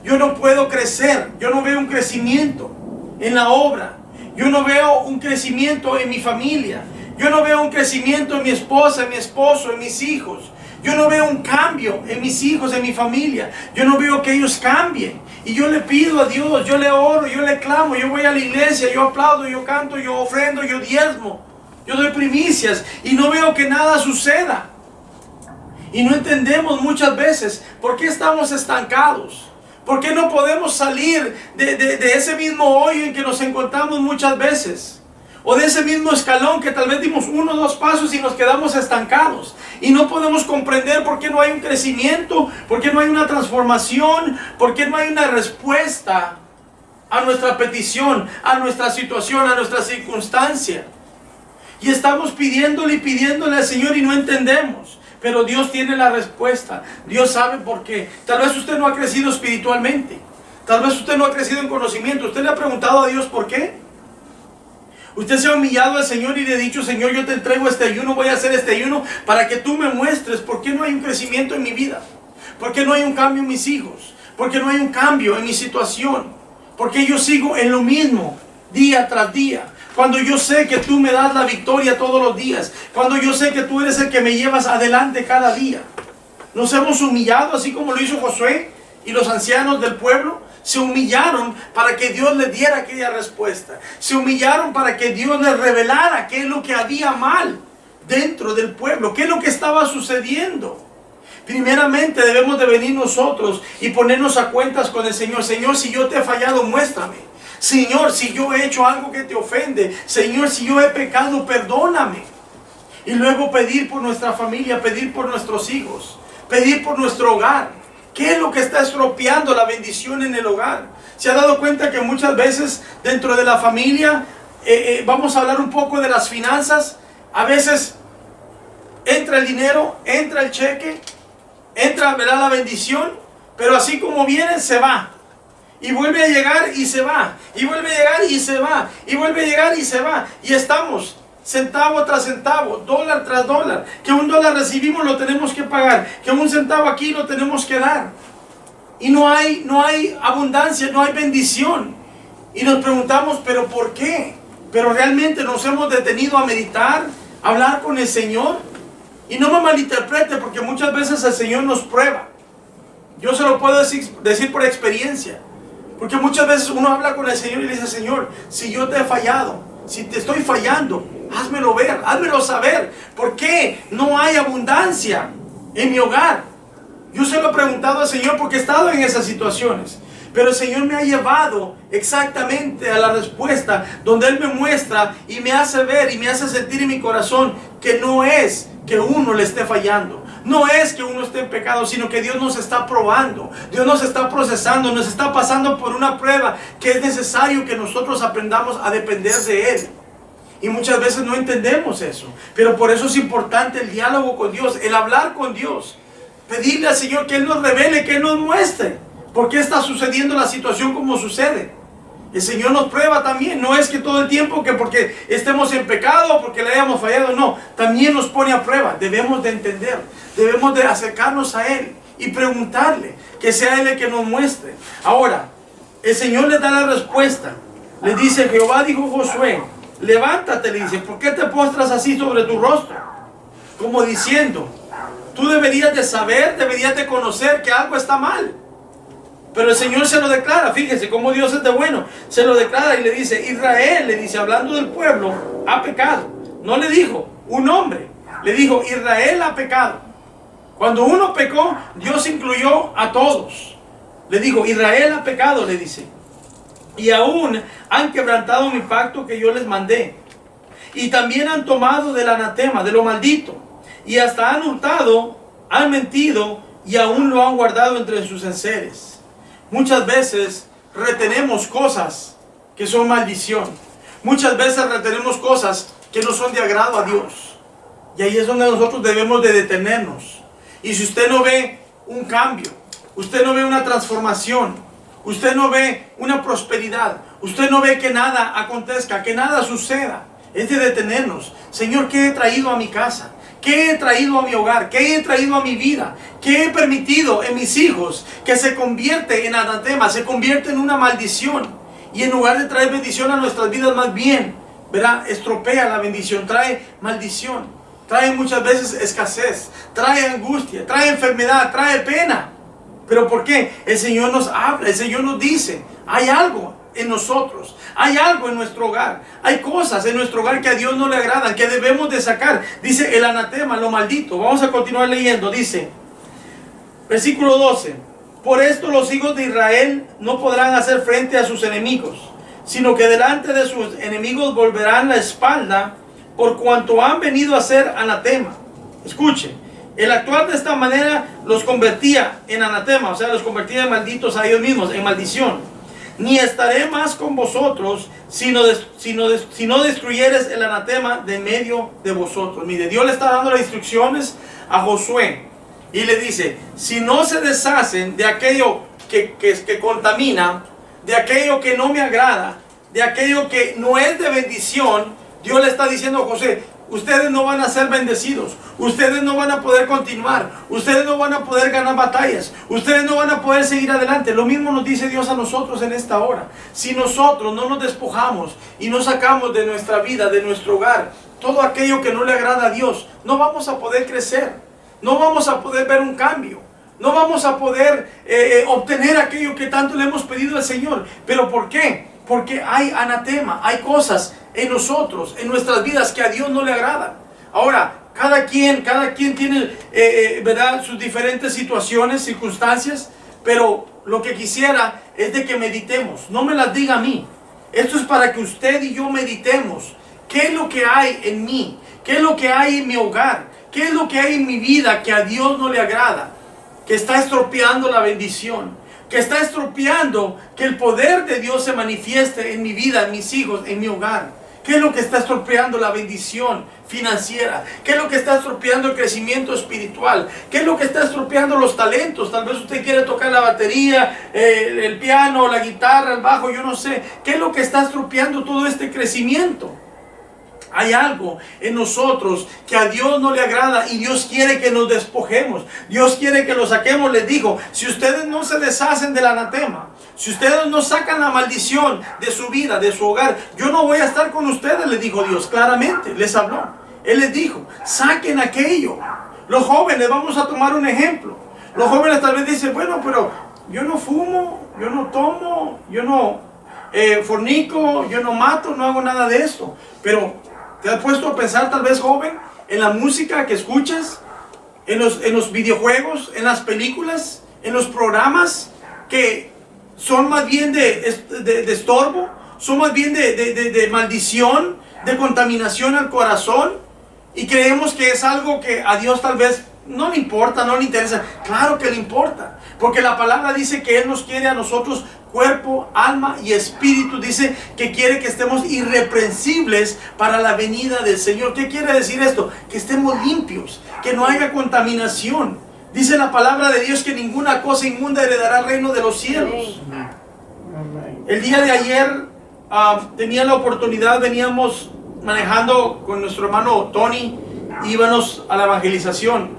Yo no puedo crecer, yo no veo un crecimiento en la obra. Yo no veo un crecimiento en mi familia. Yo no veo un crecimiento en mi esposa, en mi esposo, en mis hijos. Yo no veo un cambio en mis hijos, en mi familia. Yo no veo que ellos cambien. Y yo le pido a Dios, yo le oro, yo le clamo, yo voy a la iglesia, yo aplaudo, yo canto, yo ofrendo, yo diezmo, yo doy primicias y no veo que nada suceda. Y no entendemos muchas veces por qué estamos estancados. ¿Por qué no podemos salir de ese mismo hoyo en que nos encontramos muchas veces? O de ese mismo escalón que tal vez dimos 1 o 2 pasos y nos quedamos estancados. Y no podemos comprender por qué no hay un crecimiento, por qué no hay una transformación, por qué no hay una respuesta a nuestra petición, a nuestra situación, a nuestra circunstancia. Y estamos pidiéndole y pidiéndole al Señor y no entendemos. Pero Dios tiene la respuesta. Dios sabe por qué. Tal vez usted no ha crecido espiritualmente. Tal vez usted no ha crecido en conocimiento. ¿Usted le ha preguntado a Dios por qué? Usted se ha humillado al Señor y le ha dicho: Señor, yo te entrego este ayuno, voy a hacer este ayuno para que tú me muestres por qué no hay un crecimiento en mi vida. ¿Por qué no hay un cambio en mis hijos? ¿Por qué no hay un cambio en mi situación? ¿Por qué yo sigo en lo mismo día tras día? Cuando yo sé que tú me das la victoria todos los días. Cuando yo sé que tú eres el que me llevas adelante cada día. Nos hemos humillado así como lo hizo Josué y los ancianos del pueblo. Se humillaron para que Dios les diera aquella respuesta. Se humillaron para que Dios les revelara qué es lo que había mal dentro del pueblo. Qué es lo que estaba sucediendo. Primeramente debemos de venir nosotros y ponernos a cuentas con el Señor. Señor, si yo te he fallado, muéstrame. Señor, si yo he hecho algo que te ofende, Señor, si yo he pecado, perdóname. Y luego pedir por nuestra familia, pedir por nuestros hijos, pedir por nuestro hogar. ¿Qué es lo que está estropeando la bendición en el hogar? ¿Se ha dado cuenta que muchas veces dentro de la familia, vamos a hablar un poco de las finanzas? A veces entra el dinero, entra el cheque, entra, ¿verdad?, la bendición, pero así como viene, se va. Y vuelve a llegar y se va. Y vuelve a llegar y se va. Y vuelve a llegar y se va. Y estamos centavo tras centavo, dólar tras dólar. Que $1 recibimos, lo tenemos que pagar. Que un centavo aquí lo tenemos que dar. Y no hay abundancia, no hay bendición. Y nos preguntamos, ¿pero por qué? Pero realmente nos hemos detenido a meditar, a hablar con el Señor. Y no me malinterprete, porque muchas veces el Señor nos prueba. Yo se lo puedo decir por experiencia. Porque muchas veces uno habla con el Señor y le dice: Señor, si yo te he fallado, si te estoy fallando, házmelo ver, házmelo saber. ¿Por qué no hay abundancia en mi hogar? Yo se lo he preguntado al Señor porque he estado en esas situaciones. Pero el Señor me ha llevado exactamente a la respuesta, donde Él me muestra y me hace ver y me hace sentir en mi corazón que no es que uno le esté fallando. No es que uno esté en pecado, sino que Dios nos está probando. Dios nos está procesando, nos está pasando por una prueba que es necesario que nosotros aprendamos a depender de Él. Y muchas veces no entendemos eso. Pero por eso es importante el diálogo con Dios, el hablar con Dios. Pedirle al Señor que Él nos revele, que Él nos muestre por qué está sucediendo la situación como sucede. El Señor nos prueba también. No es que todo el tiempo que porque estemos en pecado o porque le hayamos fallado. No, también nos pone a prueba. Debemos de entender. Debemos de acercarnos a Él y preguntarle. Que sea Él el que nos muestre. Ahora, el Señor le da la respuesta. Le dice, Jehová dijo a Josué, levántate, le dice, ¿por qué te postras así sobre tu rostro? Como diciendo, tú deberías de saber, deberías de conocer que algo está mal. Pero el Señor se lo declara, fíjese cómo Dios es de bueno. Se lo declara y le dice, Israel, le dice, hablando del pueblo, ha pecado. No le dijo un hombre, le dijo, Israel ha pecado. Cuando uno pecó, Dios incluyó a todos. Le dijo, Israel ha pecado, le dice. Y aún han quebrantado mi pacto que yo les mandé. Y también han tomado del anatema, de lo maldito. Y hasta han hurtado, han mentido y aún lo han guardado entre sus enseres. Muchas veces retenemos cosas que son maldición. Muchas veces retenemos cosas que no son de agrado a Dios. Y ahí es donde nosotros debemos de detenernos. Y si usted no ve un cambio, usted no ve una transformación, usted no ve una prosperidad, usted no ve que nada acontezca, que nada suceda, es de detenernos. Señor, ¿qué he traído a mi casa? ¿Qué he traído a mi hogar? ¿Qué he traído a mi vida? ¿Qué he permitido en mis hijos que se convierte en anatema, se convierte en una maldición? Y en lugar de traer bendición a nuestras vidas, más bien, ¿verdad?, estropea la bendición, trae maldición, trae muchas veces escasez, trae angustia, trae enfermedad, trae pena. ¿Pero por qué? El Señor nos habla, el Señor nos dice, hay algo en nosotros, hay algo en nuestro hogar, hay cosas en nuestro hogar que a Dios no le agradan, que debemos de sacar. Dice el anatema, lo maldito. Vamos a continuar leyendo, dice, versículo 12, por esto los hijos de Israel no podrán hacer frente a sus enemigos, sino que delante de sus enemigos volverán la espalda, por cuanto han venido a ser anatema. Escuche. El actuar de esta manera los convertía en anatema, o sea, los convertía en malditos a ellos mismos, en maldición. Ni estaré más con vosotros, si no destruyeres el anatema de medio de vosotros. Mire, Dios le está dando las instrucciones a Josué y le dice, si no se deshacen de aquello que contamina, de aquello que no me agrada, de aquello que no es de bendición, Dios le está diciendo a José, ustedes no van a ser bendecidos, ustedes no van a poder continuar, ustedes no van a poder ganar batallas, ustedes no van a poder seguir adelante. Lo mismo nos dice Dios a nosotros en esta hora. Si nosotros no nos despojamos y no sacamos de nuestra vida, de nuestro hogar, todo aquello que no le agrada a Dios, no vamos a poder crecer, no vamos a poder ver un cambio, no vamos a poder obtener aquello que tanto le hemos pedido al Señor. ¿Pero por qué? Porque hay anatema, hay cosas en nosotros, en nuestras vidas que a Dios no le agradan. Ahora, cada quien tiene ¿verdad?, sus diferentes situaciones, circunstancias, pero lo que quisiera es de que meditemos. No me las diga a mí. Esto es para que usted y yo meditemos. ¿Qué es lo que hay en mí? ¿Qué es lo que hay en mi hogar? ¿Qué es lo que hay en mi vida que a Dios no le agrada? Que está estropeando la bendición, que está estropeando que el poder de Dios se manifieste en mi vida, en mis hijos, en mi hogar. ¿Qué es lo que está estropeando la bendición financiera? ¿Qué es lo que está estropeando el crecimiento espiritual? ¿Qué es lo que está estropeando los talentos? Tal vez usted quiere tocar la batería, el piano, la guitarra, el bajo, yo no sé. ¿Qué es lo que está estropeando todo este crecimiento? Hay algo en nosotros que a Dios no le agrada y Dios quiere que nos despojemos. Dios quiere que lo saquemos. Les digo, si ustedes no se deshacen del anatema, si ustedes no sacan la maldición de su vida, de su hogar, yo no voy a estar con ustedes, les dijo Dios, claramente, les habló. Él les dijo, saquen aquello. Los jóvenes, vamos a tomar un ejemplo. Los jóvenes tal vez dicen, bueno, pero yo no fumo, yo no tomo, yo no fornico, yo no mato, no hago nada de esto. Pero ¿te has puesto a pensar, tal vez, joven, en la música que escuchas, en los videojuegos, en las películas, en los programas que son más bien de estorbo, son más bien de maldición, de contaminación al corazón? Y creemos que es algo que a Dios tal vez no le importa, no le interesa. Claro que le importa, porque la palabra dice que Él nos quiere a nosotros cuerpo, alma y espíritu. Dice que quiere que estemos irreprensibles para la venida del Señor. ¿Qué quiere decir esto? Que estemos limpios, que no haya contaminación. Dice la palabra de Dios que ninguna cosa inmunda heredará el reino de los cielos. El día de ayer tenía la oportunidad, veníamos manejando con nuestro hermano Tony, íbamos a la evangelización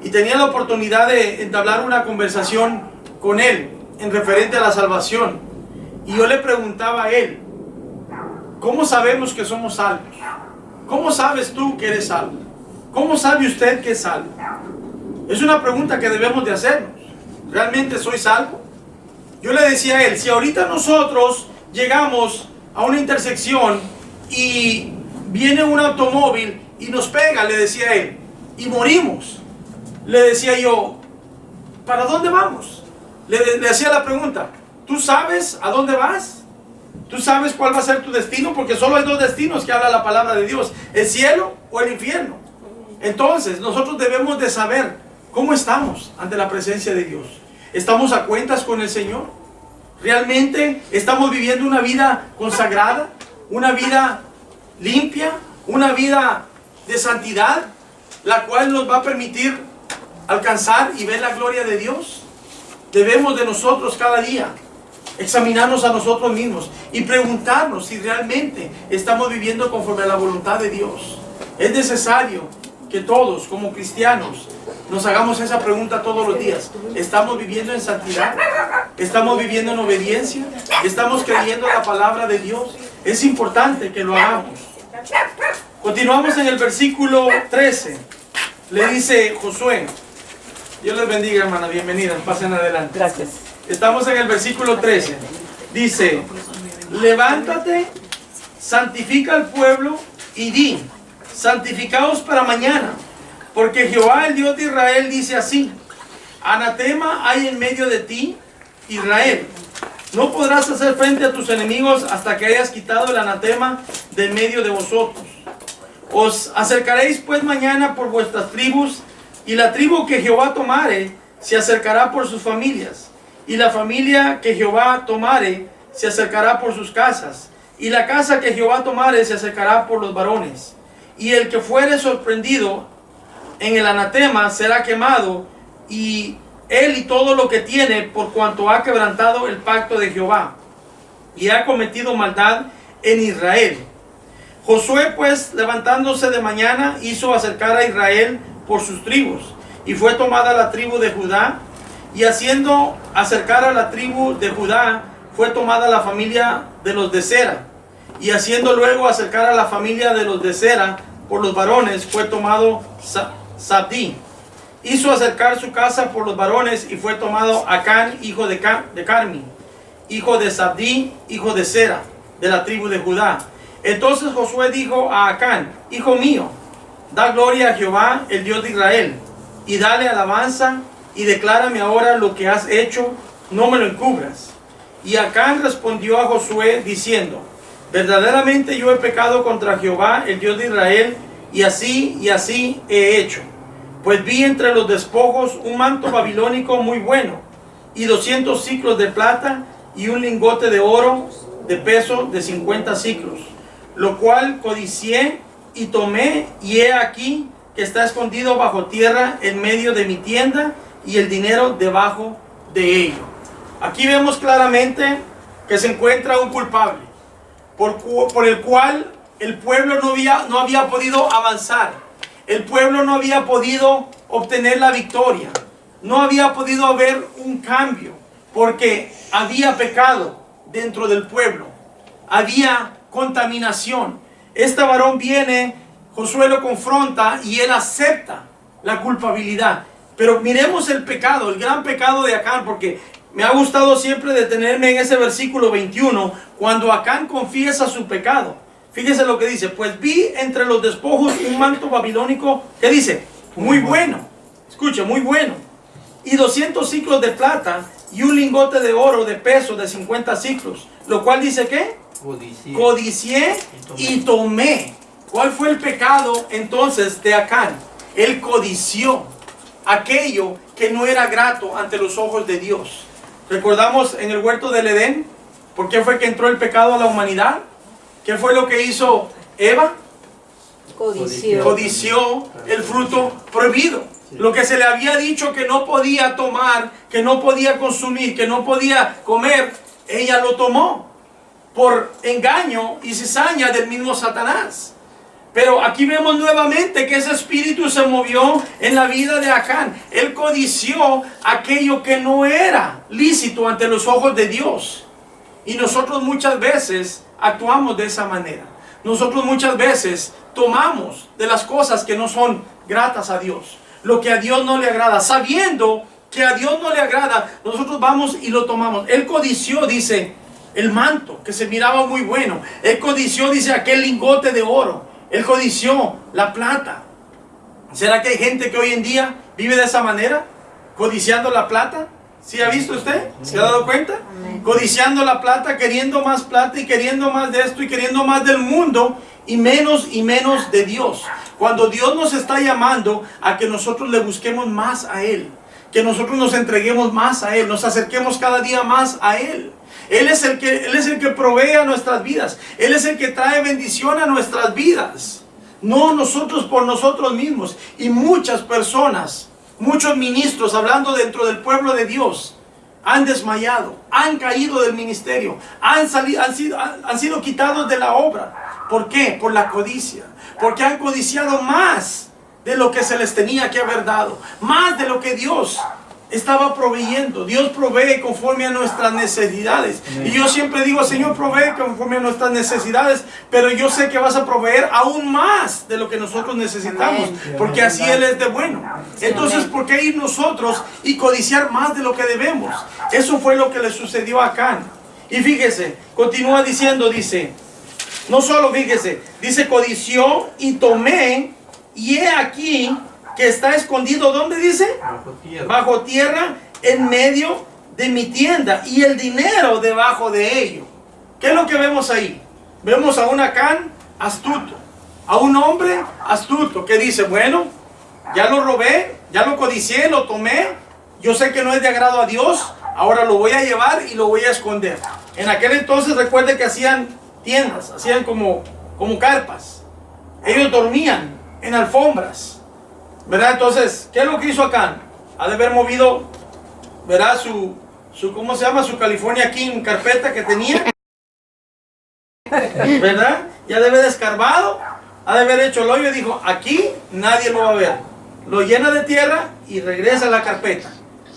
y tenía la oportunidad de entablar una conversación con él en referente a la salvación. Y yo le preguntaba a él, ¿cómo sabemos que somos salvos? ¿Cómo sabes tú que eres salvo? ¿Cómo sabe usted que es salvo? Es una pregunta que debemos de hacernos. ¿Realmente soy salvo? Yo le decía a él, si ahorita nosotros llegamos a una intersección y viene un automóvil y nos pega, le decía a él, y morimos, le decía yo, ¿para dónde vamos? Le hacía la pregunta, ¿tú sabes a dónde vas? ¿Tú sabes cuál va a ser tu destino? Porque solo hay dos destinos que habla la palabra de Dios, el cielo o el infierno. Entonces nosotros debemos de saber cómo estamos ante la presencia de Dios. ¿Estamos a cuentas con el Señor? ¿Realmente estamos viviendo una vida consagrada? ¿Una vida limpia? ¿Una vida de santidad? La cual nos va a permitir alcanzar y ver la gloria de Dios. Debemos de nosotros cada día examinarnos a nosotros mismos y preguntarnos si realmente estamos viviendo conforme a la voluntad de Dios. Es necesario que todos como cristianos nos hagamos esa pregunta todos los días. ¿Estamos viviendo en santidad? ¿Estamos viviendo en obediencia? ¿Estamos creyendo en la palabra de Dios? Es importante que lo hagamos. Continuamos en el versículo 13. Le dice Josué, Dios les bendiga, hermana, bienvenidas, pasen adelante. Gracias. Estamos en el versículo 13. Dice, levántate, santifica al pueblo y di, santificaos para mañana, porque Jehová, el Dios de Israel, dice así, anatema hay en medio de ti, Israel. No podrás hacer frente a tus enemigos hasta que hayas quitado el anatema de en medio de vosotros. Os acercaréis pues mañana por vuestras tribus, y la tribu que Jehová tomare se acercará por sus familias, y la familia que Jehová tomare se acercará por sus casas, y la casa que Jehová tomare se acercará por los varones. Y el que fuere sorprendido en el anatema será quemado, y él y todo lo que tiene, por cuanto ha quebrantado el pacto de Jehová, y ha cometido maldad en Israel. Josué pues, levantándose de mañana, hizo acercar a Israel por sus tribus, y fue tomada la tribu de Judá, y haciendo acercar a la tribu de Judá, fue tomada la familia de los de Sera, y haciendo luego acercar a la familia de los de Sera por los varones, fue tomado Zabdi. Hizo acercar su casa por los varones, y fue tomado Acán, hijo de Carmi, hijo de Zabdi, hijo de Sera, de la tribu de Judá. Entonces Josué dijo a Acán, hijo mío, da gloria a Jehová, el Dios de Israel, y dale alabanza, y declárame ahora lo que has hecho, no me lo encubras. Y Acán respondió a Josué diciendo, verdaderamente yo he pecado contra Jehová, el Dios de Israel, y así he hecho. Pues vi entre los despojos un manto babilónico muy bueno, y 200 siclos de plata, y un lingote de oro de peso de 50 siclos, lo cual codicié y tomé, y he aquí que está escondido bajo tierra en medio de mi tienda, y el dinero debajo de ello. Aquí vemos claramente que se encuentra un culpable, por el cual el pueblo no había podido avanzar. El pueblo no había podido obtener la victoria. No había podido haber un cambio, porque había pecado dentro del pueblo. Había contaminación. Este varón viene, Josué lo confronta y él acepta la culpabilidad. Pero miremos el pecado, el gran pecado de Acán, porque me ha gustado siempre detenerme en ese versículo 21, cuando Acán confiesa su pecado. Fíjese lo que dice, pues vi entre los despojos un manto babilónico, ¿qué dice? Muy bueno, escucha, muy bueno, y 200 siclos de plata, y un lingote de oro de peso de 50 siclos, lo cual dice ¿qué? Codicié y tomé. ¿Cuál fue el pecado entonces de Acán? Él codició. aquello que no era grato ante los ojos de Dios. Recordamos en el huerto del Edén, ¿por qué fue que entró el pecado a la humanidad? ¿Qué fue lo que hizo Eva? Codició el fruto prohibido. Lo que se le había dicho que no podía tomar, que no podía consumir, que no podía comer, ella lo tomó por engaño y cizaña del mismo Satanás. Pero aquí vemos nuevamente que ese espíritu se movió en la vida de Acán. Él codició aquello que no era lícito ante los ojos de Dios. Y nosotros muchas veces actuamos de esa manera. Nosotros muchas veces tomamos de las cosas que no son gratas a Dios, lo que a Dios no le agrada, sabiendo que a Dios no le agrada, nosotros vamos y lo tomamos. Él codició, dice, el manto, que se miraba muy bueno. Él codició, dice, aquel lingote de oro. Él codició la plata. ¿Será que hay gente que hoy en día vive de esa manera? Codiciando la plata. ¿Sí ha visto usted? ¿Se ha dado cuenta? Codiciando la plata, queriendo más plata y queriendo más de esto y queriendo más del mundo y menos de Dios. Cuando Dios nos está llamando a que nosotros le busquemos más a Él, que nosotros nos entreguemos más a Él, nos acerquemos cada día más a Él. Él es el que provee a nuestras vidas. Él es el que trae bendición a nuestras vidas. No nosotros por nosotros mismos. Y muchas personas, muchos ministros hablando dentro del pueblo de Dios, han desmayado, han caído del ministerio, han sido quitados de la obra. ¿Por qué? Por la codicia. Porque han codiciado más de lo que se les tenía que haber dado, más de lo que Dios estaba proveyendo. Dios provee conforme a nuestras necesidades. Y yo siempre digo, Señor, provee conforme a nuestras necesidades, pero yo sé que vas a proveer aún más de lo que nosotros necesitamos, porque así Él es de bueno. Entonces, ¿por qué ir nosotros y codiciar más de lo que debemos? Eso fue lo que le sucedió a Acán. Y fíjese, continúa diciendo, dice, no solo fíjese, dice, codició y tomé, y he aquí que está escondido, ¿dónde dice? Bajo tierra, en medio de mi tienda, y el dinero debajo de ello. ¿Qué es lo que vemos ahí? Vemos a un Acán astuto, a un hombre astuto que dice, bueno, ya lo robé, ya lo codicié, lo tomé, yo sé que no es de agrado a Dios, ahora lo voy a llevar y lo voy a esconder. En aquel entonces recuerde que hacían tiendas, hacían como carpas. Ellos dormían en alfombras, ¿verdad? Entonces, ¿qué es lo que hizo Acán? Ha de haber movido, ¿verdad? Su ¿cómo se llama? Su California King carpeta que tenía, ¿verdad? Ya debe haber escarbado, ha de haber hecho el hoyo y dijo, aquí nadie lo va a ver. Lo llena de tierra y regresa a la carpeta.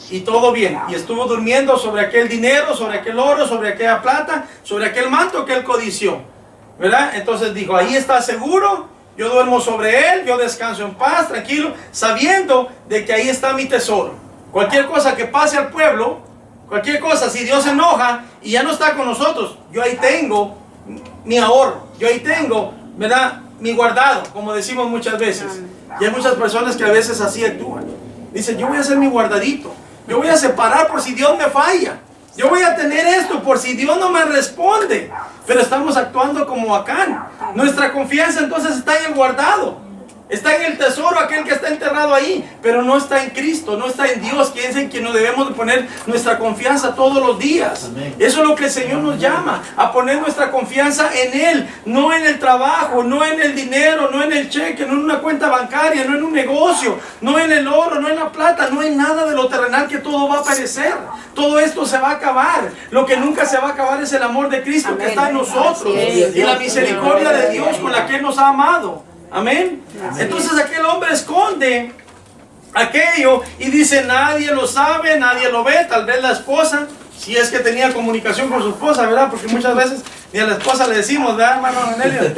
Y todo bien. Y estuvo durmiendo sobre aquel dinero, sobre aquel oro, sobre aquella plata, sobre aquel manto que él codició, ¿verdad? Entonces dijo, ahí está seguro. Yo duermo sobre él, yo descanso en paz, tranquilo, sabiendo de que ahí está mi tesoro. Cualquier cosa que pase al pueblo, cualquier cosa, si Dios se enoja y ya no está con nosotros, yo ahí tengo mi ahorro, yo ahí tengo, ¿verdad?, mi guardado, como decimos muchas veces. Y hay muchas personas que a veces así actúan. Dicen, yo voy a hacer mi guardadito, yo voy a separar por si Dios me falla. Yo voy a tener esto por si Dios no me responde. Pero estamos actuando como Acán. Nuestra confianza entonces está en el guardado. Está en el tesoro, aquel que está enterrado ahí. Pero no está en Cristo, no está en Dios, que es en quien nos debemos de poner nuestra confianza todos los días. Amén. Eso es lo que el Señor nos llama, a poner nuestra confianza en Él. No en el trabajo, no en el dinero, no en el cheque, no en una cuenta bancaria, no en un negocio, no en el oro, no en la plata, no en nada de lo terrenal, que todo va a perecer. Todo esto se va a acabar. Lo que nunca se va a acabar es el amor de Cristo. Amén. Que está en nosotros. Y la misericordia de Dios con la que Él nos ha amado. Amén. Entonces aquel hombre esconde aquello y dice, nadie lo sabe, nadie lo ve. Tal vez la esposa, si es que tenía comunicación con su esposa, ¿verdad? Porque muchas veces ni a la esposa le decimos, ¿verdad, hermano Anelio?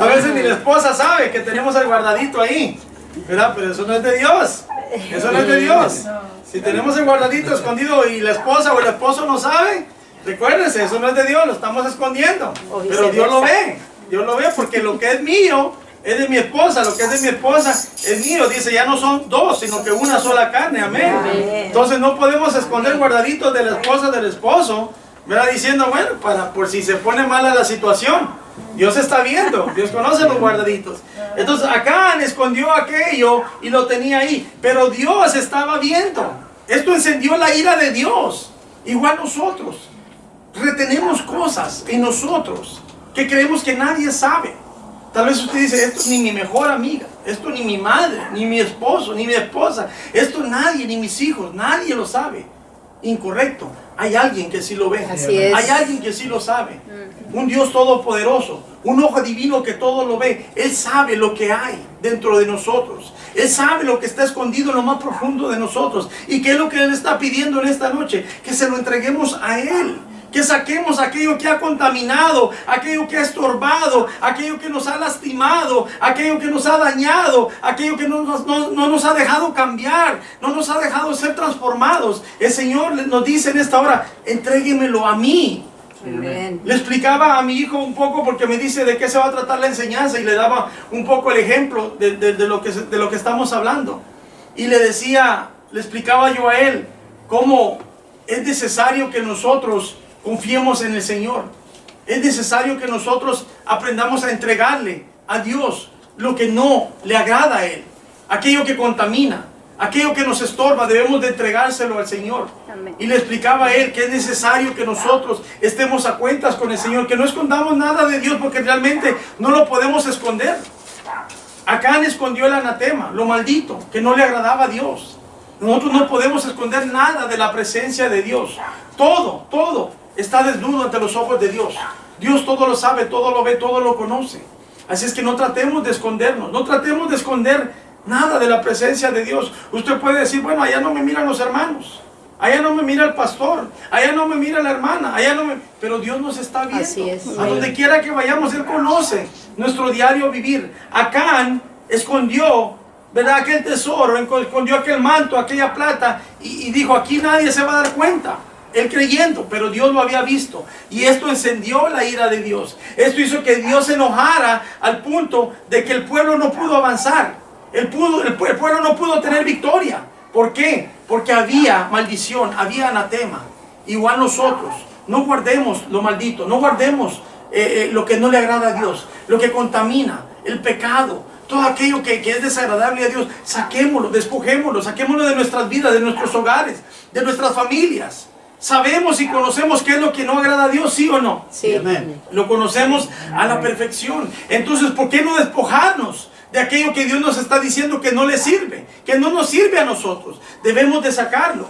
A veces ni la esposa sabe que tenemos el guardadito ahí, ¿verdad? Pero eso no es de Dios. Eso no es de Dios. Si tenemos el guardadito escondido y la esposa o el esposo no sabe, recuérdense, eso no es de Dios, lo estamos escondiendo. Pero Dios lo ve. Dios lo ve, porque lo que es mío es de mi esposa, lo que es de mi esposa es mío. Dice, ya no son dos, sino que una sola carne. Amén. Entonces no podemos esconder guardaditos de la esposa del esposo, ¿verdad? Diciendo, bueno, por si se pone mala la situación. Dios está viendo, Dios conoce los guardaditos. Entonces Acán escondió aquello y lo tenía ahí, pero Dios estaba viendo. Esto encendió la ira de Dios. Igual nosotros retenemos cosas en nosotros que creemos que nadie sabe. Tal vez usted dice, esto ni mi mejor amiga, esto ni mi madre, ni mi esposo, ni mi esposa, esto nadie, ni mis hijos, nadie lo sabe. Incorrecto. Hay alguien que sí lo ve. Así es. Hay alguien que sí lo sabe. Un Dios todopoderoso, un ojo divino que todo lo ve. Él sabe lo que hay dentro de nosotros. Él sabe lo que está escondido en lo más profundo de nosotros. ¿Y qué es lo que Él está pidiendo en esta noche? Que se lo entreguemos a Él. Que saquemos aquello que ha contaminado, aquello que ha estorbado, aquello que nos ha lastimado, aquello que nos ha dañado, aquello que no nos ha dejado cambiar, no nos ha dejado ser transformados. El Señor nos dice en esta hora, entréguemelo a mí. Amén. Le explicaba a mi hijo un poco porque me dice de qué se va a tratar la enseñanza y le daba un poco el ejemplo de lo que estamos hablando. Y le decía, le explicaba yo a él cómo es necesario que nosotros confiemos en el Señor. Es necesario que nosotros aprendamos a entregarle a Dios lo que no le agrada a Él. Aquello que contamina, aquello que nos estorba, debemos de entregárselo al Señor. Amén. Y le explicaba a él que es necesario que nosotros estemos a cuentas con el Señor, que no escondamos nada de Dios porque realmente no lo podemos esconder. Acán escondió el anatema, lo maldito, que no le agradaba a Dios. Nosotros no podemos esconder nada de la presencia de Dios. Todo está desnudo ante los ojos de Dios. Dios todo lo sabe, todo lo ve, todo lo conoce. Así es que no tratemos de escondernos, no tratemos de esconder nada de la presencia de Dios. Usted puede decir, bueno, allá no me miran los hermanos, allá no me mira el pastor, allá no me mira la hermana, allá no me... Pero Dios nos está viendo. Así es. A donde quiera que vayamos, Él conoce nuestro diario vivir. Acán escondió, ¿verdad?, aquel tesoro, escondió aquel manto, aquella plata, y dijo, aquí nadie se va a dar cuenta. Él creyendo, pero Dios lo había visto. Y esto encendió la ira de Dios. Esto hizo que Dios se enojara al punto de que el pueblo no pudo avanzar. El pueblo no pudo tener victoria. ¿Por qué? Porque había maldición, había anatema. Igual nosotros, no guardemos lo maldito, no guardemos lo que no le agrada a Dios, lo que contamina, el pecado. Todo aquello que es desagradable a Dios, saquémoslo, despojémoslo, saquémoslo de nuestras vidas, de nuestros hogares, de nuestras familias. Sabemos y conocemos qué es lo que no agrada a Dios, ¿sí o no? Sí. Amén. Lo conocemos a la perfección. Entonces, ¿por qué no despojarnos de aquello que Dios nos está diciendo que no le sirve, que no nos sirve a nosotros? Debemos de sacarlo.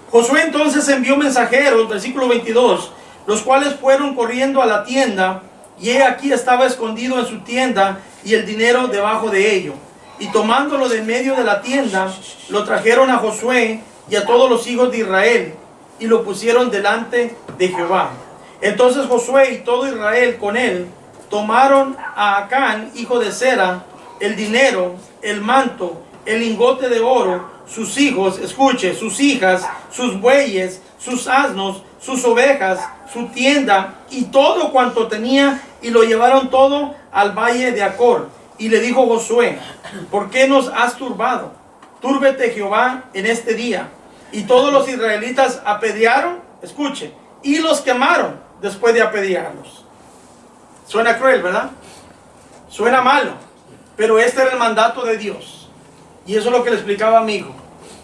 Josué entonces envió mensajeros, versículo 22, los cuales fueron corriendo a la tienda, y he aquí estaba escondido en su tienda y el dinero debajo de ello. Y tomándolo de en medio de la tienda, lo trajeron a Josué y a todos los hijos de Israel, y lo pusieron delante de Jehová. Entonces Josué y todo Israel con él tomaron a Acán, hijo de Zera, el dinero, el manto, el lingote de oro, sus hijos, escuche, sus hijas, sus bueyes, sus asnos, sus ovejas, su tienda y todo cuanto tenía, y lo llevaron todo al valle de Acor. Y le dijo Josué, ¿por qué nos has turbado? Túrbete Jehová en este día. Y todos los israelitas apedrearon, escuche, y los quemaron después de apedrearlos. Suena cruel, ¿verdad? Suena malo, pero este era el mandato de Dios. Y eso es lo que le explicaba a mi hijo.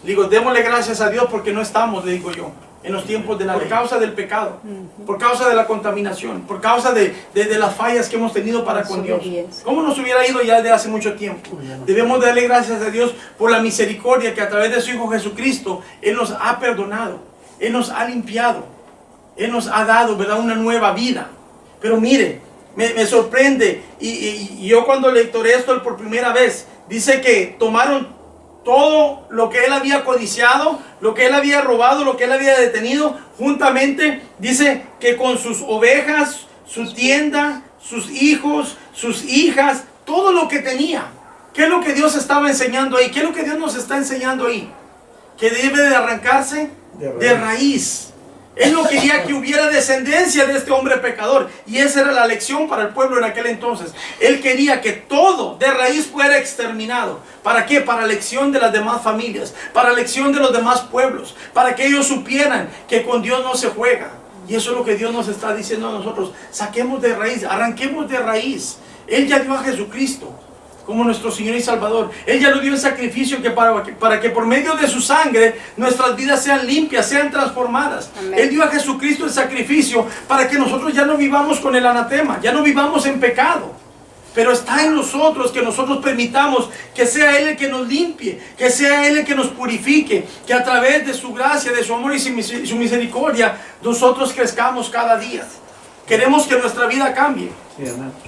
Le digo, démosle gracias a Dios porque no estamos, le digo yo, en los tiempos de por causa del pecado, por causa de la contaminación, por causa de las fallas que hemos tenido para con Dios. ¿Cómo nos hubiera ido ya de hace mucho tiempo? Debemos darle gracias a Dios por la misericordia que a través de su Hijo Jesucristo Él nos ha perdonado, Él nos ha limpiado, Él nos ha dado, ¿verdad?, una nueva vida. Pero mire, me sorprende, y yo cuando lectoré esto por primera vez, dice que tomaron todo lo que él había codiciado, lo que él había robado, lo que él había detenido, juntamente, dice que con sus ovejas, su tienda, sus hijos, sus hijas, todo lo que tenía. ¿Qué es lo que Dios estaba enseñando ahí? ¿Qué es lo que Dios nos está enseñando ahí? Que debe de arrancarse de raíz. Él no quería que hubiera descendencia de este hombre pecador. Y esa era la lección para el pueblo en aquel entonces. Él quería que todo de raíz fuera exterminado. ¿Para qué? Para lección de las demás familias, para lección de los demás pueblos, para que ellos supieran que con Dios no se juega, Y eso es lo que Dios nos está diciendo a nosotros. Saquemos de raíz, arranquemos de raíz. Él ya dio a Jesucristo como nuestro Señor y Salvador. Él ya lo dio en sacrificio para que por medio de su sangre nuestras vidas sean limpias, sean transformadas. Amén. Él dio a Jesucristo en sacrificio para que nosotros ya no vivamos con el anatema, ya no vivamos en pecado. Pero está en nosotros que nosotros permitamos que sea Él el que nos limpie, que sea Él el que nos purifique, que a través de su gracia, de su amor y su misericordia, nosotros crezcamos cada día. Queremos que nuestra vida cambie.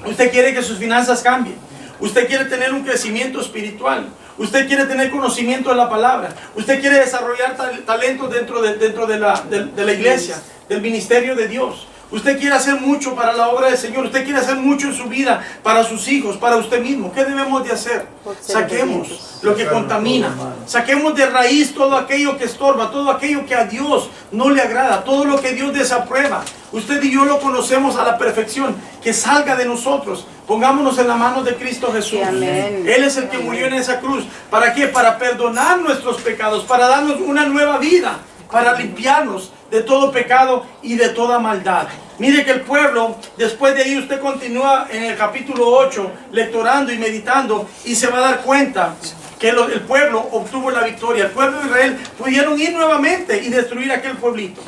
Usted quiere que sus finanzas cambien. Usted quiere tener un crecimiento espiritual. Usted quiere tener conocimiento de la palabra. Usted quiere desarrollar talentos dentro de la iglesia, del ministerio de Dios. Usted quiere hacer mucho para la obra del Señor. Usted quiere hacer mucho en su vida, para sus hijos, para usted mismo. ¿Qué debemos de hacer? Saquemos lo que contamina. Saquemos de raíz todo aquello que estorba, todo aquello que a Dios no le agrada, todo lo que Dios desaprueba. Usted y yo lo conocemos a la perfección. Que salga de nosotros. Pongámonos en las manos de Cristo Jesús. Amén. Él es el que murió en esa cruz. ¿Para qué? Para perdonar nuestros pecados, para darnos una nueva vida, para limpiarnos de todo pecado y de toda maldad. Mire que el pueblo, después de ahí usted continúa en el capítulo 8, lectorando y meditando, y se va a dar cuenta que el pueblo obtuvo la victoria. El pueblo de Israel pudieron ir nuevamente y destruir aquel pueblito.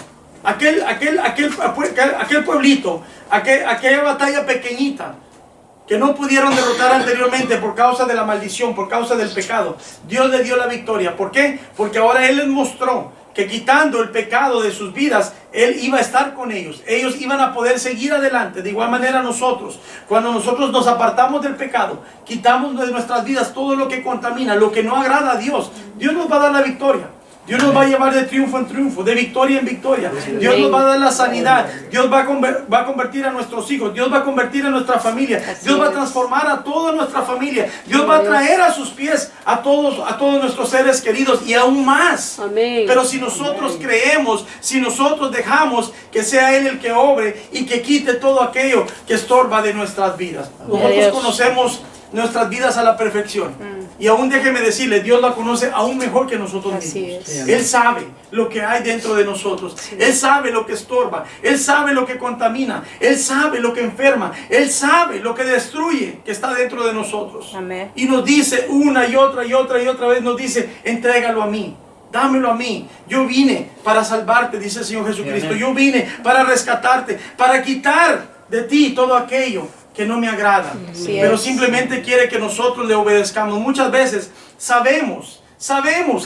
Aquel pueblito, aquella batalla pequeñita que no pudieron derrotar anteriormente por causa de la maldición, por causa del pecado. Dios le dio la victoria. ¿Por qué? Porque ahora Él les mostró que quitando el pecado de sus vidas, Él iba a estar con ellos. Ellos iban a poder seguir adelante. De igual manera nosotros, cuando nosotros nos apartamos del pecado, quitamos de nuestras vidas todo lo que contamina, lo que no agrada a Dios, Dios nos va a dar la victoria. Dios nos va a llevar de triunfo en triunfo, de victoria en victoria. Dios nos va a dar la sanidad. Dios va a convertir a nuestros hijos. Dios va a convertir a nuestra familia. Dios va a transformar a toda nuestra familia. Dios va a traer a sus pies a todos nuestros seres queridos y aún más. Amén. Pero si nosotros creemos, si nosotros dejamos que sea Él el que obre y que quite todo aquello que estorba de nuestras vidas. Nosotros conocemos nuestras vidas a la perfección. Y aún déjeme decirle, Dios la conoce aún mejor que nosotros mismos. Él sabe lo que hay dentro de nosotros. Él sabe lo que estorba. Él sabe lo que contamina. Él sabe lo que enferma. Él sabe lo que destruye que está dentro de nosotros. Amén. Y nos dice una y otra vez, nos dice, entrégalo a mí. Dámelo a mí. Yo vine para salvarte, dice el Señor Jesucristo. Yo vine para rescatarte, para quitar de ti todo aquello que no me agrada, pero simplemente quiere que nosotros le obedezcamos. Muchas veces sabemos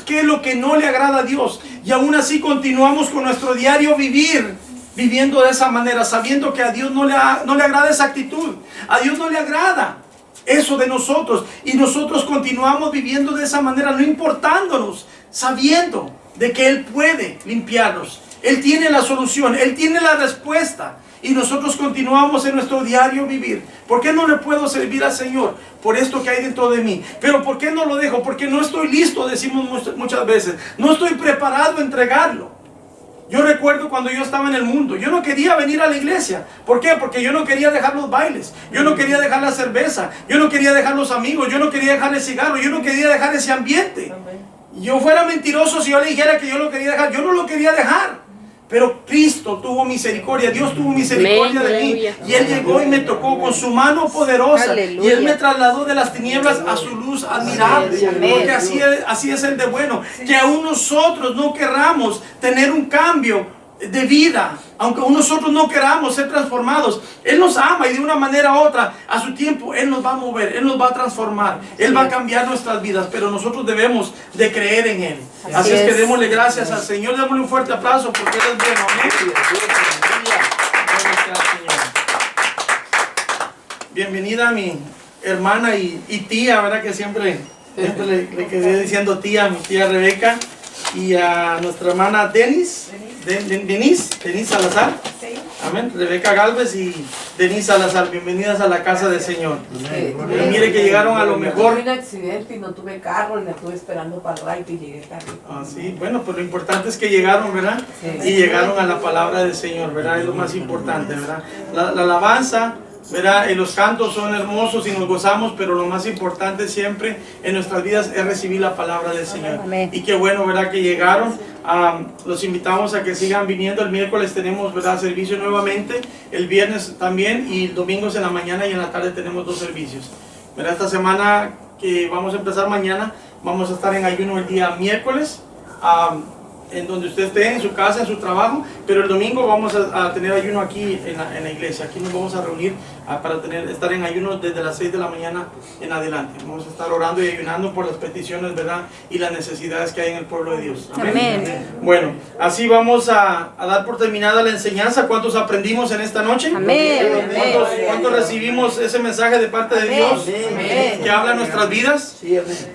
qué es lo que no le agrada a Dios, y aún así continuamos con nuestro diario vivir, viviendo de esa manera, sabiendo que a Dios no le agrada esa actitud, a Dios no le agrada eso de nosotros, y nosotros continuamos viviendo de esa manera, no importándonos, sabiendo de que Él puede limpiarnos. Él tiene la solución, Él tiene la respuesta. Y nosotros continuamos en nuestro diario vivir. ¿Por qué no le puedo servir al Señor? Por esto que hay dentro de mí. Pero ¿por qué no lo dejo? Porque no estoy listo, decimos muchas veces. No estoy preparado a entregarlo. Yo recuerdo cuando yo estaba en el mundo, yo no quería venir a la iglesia. ¿Por qué? Porque yo no quería dejar los bailes. Yo no quería dejar la cerveza. Yo no quería dejar los amigos. Yo no quería dejar el cigarro. Yo no quería dejar ese ambiente. Yo fuera mentiroso si yo le dijera que yo lo quería dejar. Yo no lo quería dejar. Pero Cristo tuvo misericordia, Dios tuvo misericordia de mí. Y Él llegó y me tocó con su mano poderosa. Aleluya. Y Él me trasladó de las tinieblas a su luz admirable. Porque así es el de bueno. Que aún nosotros no querramos tener un cambio de vida, aunque aún nosotros no queramos ser transformados, Él nos ama y de una manera u otra, a su tiempo, Él nos va a mover, Él nos va a transformar, Él va a cambiar nuestras vidas, pero nosotros debemos de creer en Él. Así es que démosle gracias al Señor, démosle un fuerte aplauso porque Él es bueno. Amén. Bienvenida a mi hermana y tía, ¿verdad? Que siempre le quedé diciendo tía, a mi tía Rebeca, y a nuestra hermana Denise Salazar. Amén. Rebeca Galvez y Denise Salazar, bienvenidas a la casa del Señor. Mire que llegaron a lo mejor. Tuve un accidente y no tuve carro y me estuve esperando para el ride y llegué tarde. Ah, sí, bueno, pues lo importante es que llegaron, ¿verdad? Sí. Y llegaron a la palabra del Señor, ¿verdad? Es lo más importante, ¿verdad? La alabanza ¿verdad? Y los cantos son hermosos y nos gozamos, pero lo más importante siempre en nuestras vidas es recibir la palabra del Señor. Amén. Y qué bueno, ¿verdad? Que llegaron. Los invitamos a que sigan viniendo. El miércoles tenemos, ¿verdad?, servicio nuevamente. El viernes también. Y el domingo en la mañana y en la tarde tenemos 2 servicios. ¿Verdad? Esta semana que vamos a empezar mañana, vamos a estar en ayuno el día miércoles. En donde usted esté, en su casa, en su trabajo, pero el domingo vamos a tener ayuno aquí en la iglesia. Aquí nos vamos a reunir para estar en ayuno desde las 6 de la mañana en adelante. Vamos a estar orando y ayunando por las peticiones, ¿verdad? Y las necesidades que hay en el pueblo de Dios. Amén. Amén. Bueno, así vamos a dar por terminada la enseñanza. ¿Cuántos aprendimos en esta noche? Amén. ¿Cuántos recibimos ese mensaje de parte de Dios que habla en nuestras vidas?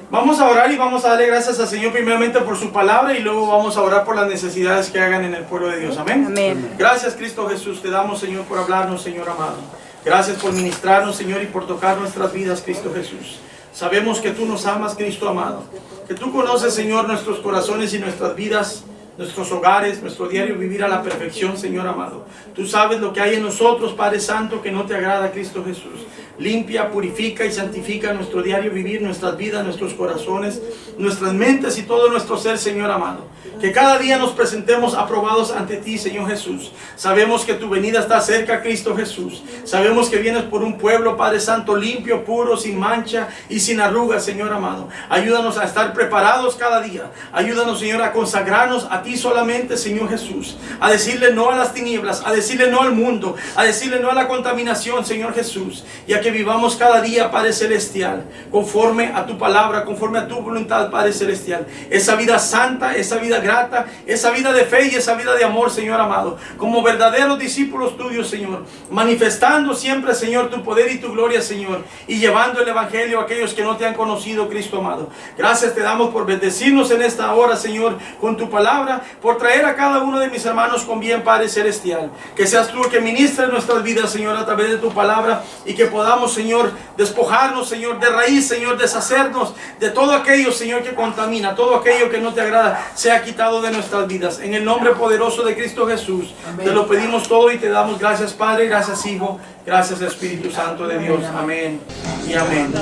Vamos a orar y vamos a darle gracias al Señor primeramente por su palabra y luego vamos a orar por las necesidades que hagan en el pueblo de Dios. Amén. Amén. Gracias, Cristo Jesús. Te damos, Señor, por hablarnos, Señor amado. Gracias por ministrarnos, Señor, y por tocar nuestras vidas, Cristo Jesús. Sabemos que tú nos amas, Cristo amado. Que tú conoces, Señor, nuestros corazones y nuestras vidas, nuestros hogares, nuestro diario vivir a la perfección, Señor amado. Tú sabes lo que hay en nosotros, Padre Santo, que no te agrada, Cristo Jesús. Limpia, purifica y santifica nuestro diario vivir, nuestras vidas, nuestros corazones, nuestras mentes y todo nuestro ser, Señor amado. Que cada día nos presentemos aprobados ante ti, Señor Jesús. Sabemos que tu venida está cerca, Cristo Jesús. Sabemos que vienes por un pueblo, Padre Santo, limpio, puro, sin mancha y sin arrugas, Señor amado. Ayúdanos a estar preparados cada día. Ayúdanos, Señor, a consagrarnos a ti solamente, Señor Jesús. A decirle no a las tinieblas, a decirle no al mundo, a decirle no a la contaminación, Señor Jesús. Y a que vivamos cada día, Padre Celestial, conforme a tu palabra, conforme a tu voluntad, Padre Celestial. Esa vida santa, esa vida grata, esa vida de fe y esa vida de amor, Señor amado. Como verdaderos discípulos tuyos, Señor. Manifestando siempre, Señor, tu poder y tu gloria, Señor. Y llevando el evangelio a aquellos que no te han conocido, Cristo amado. Gracias te damos por bendecirnos en esta hora, Señor, con tu palabra, por traer a cada uno de mis hermanos con bien, Padre Celestial. Que seas tú el que ministre nuestras vidas, Señor, a través de tu palabra y que podamos, Señor, despojarnos, Señor, de raíz, Señor, deshacernos de todo aquello, Señor, que contamina, todo aquello que no te agrada, sea quitado de nuestras vidas. En el nombre poderoso de Cristo Jesús, amén. Te lo pedimos todo y te damos gracias, Padre, gracias, Hijo, gracias, Espíritu Santo de Dios. Amén y amén.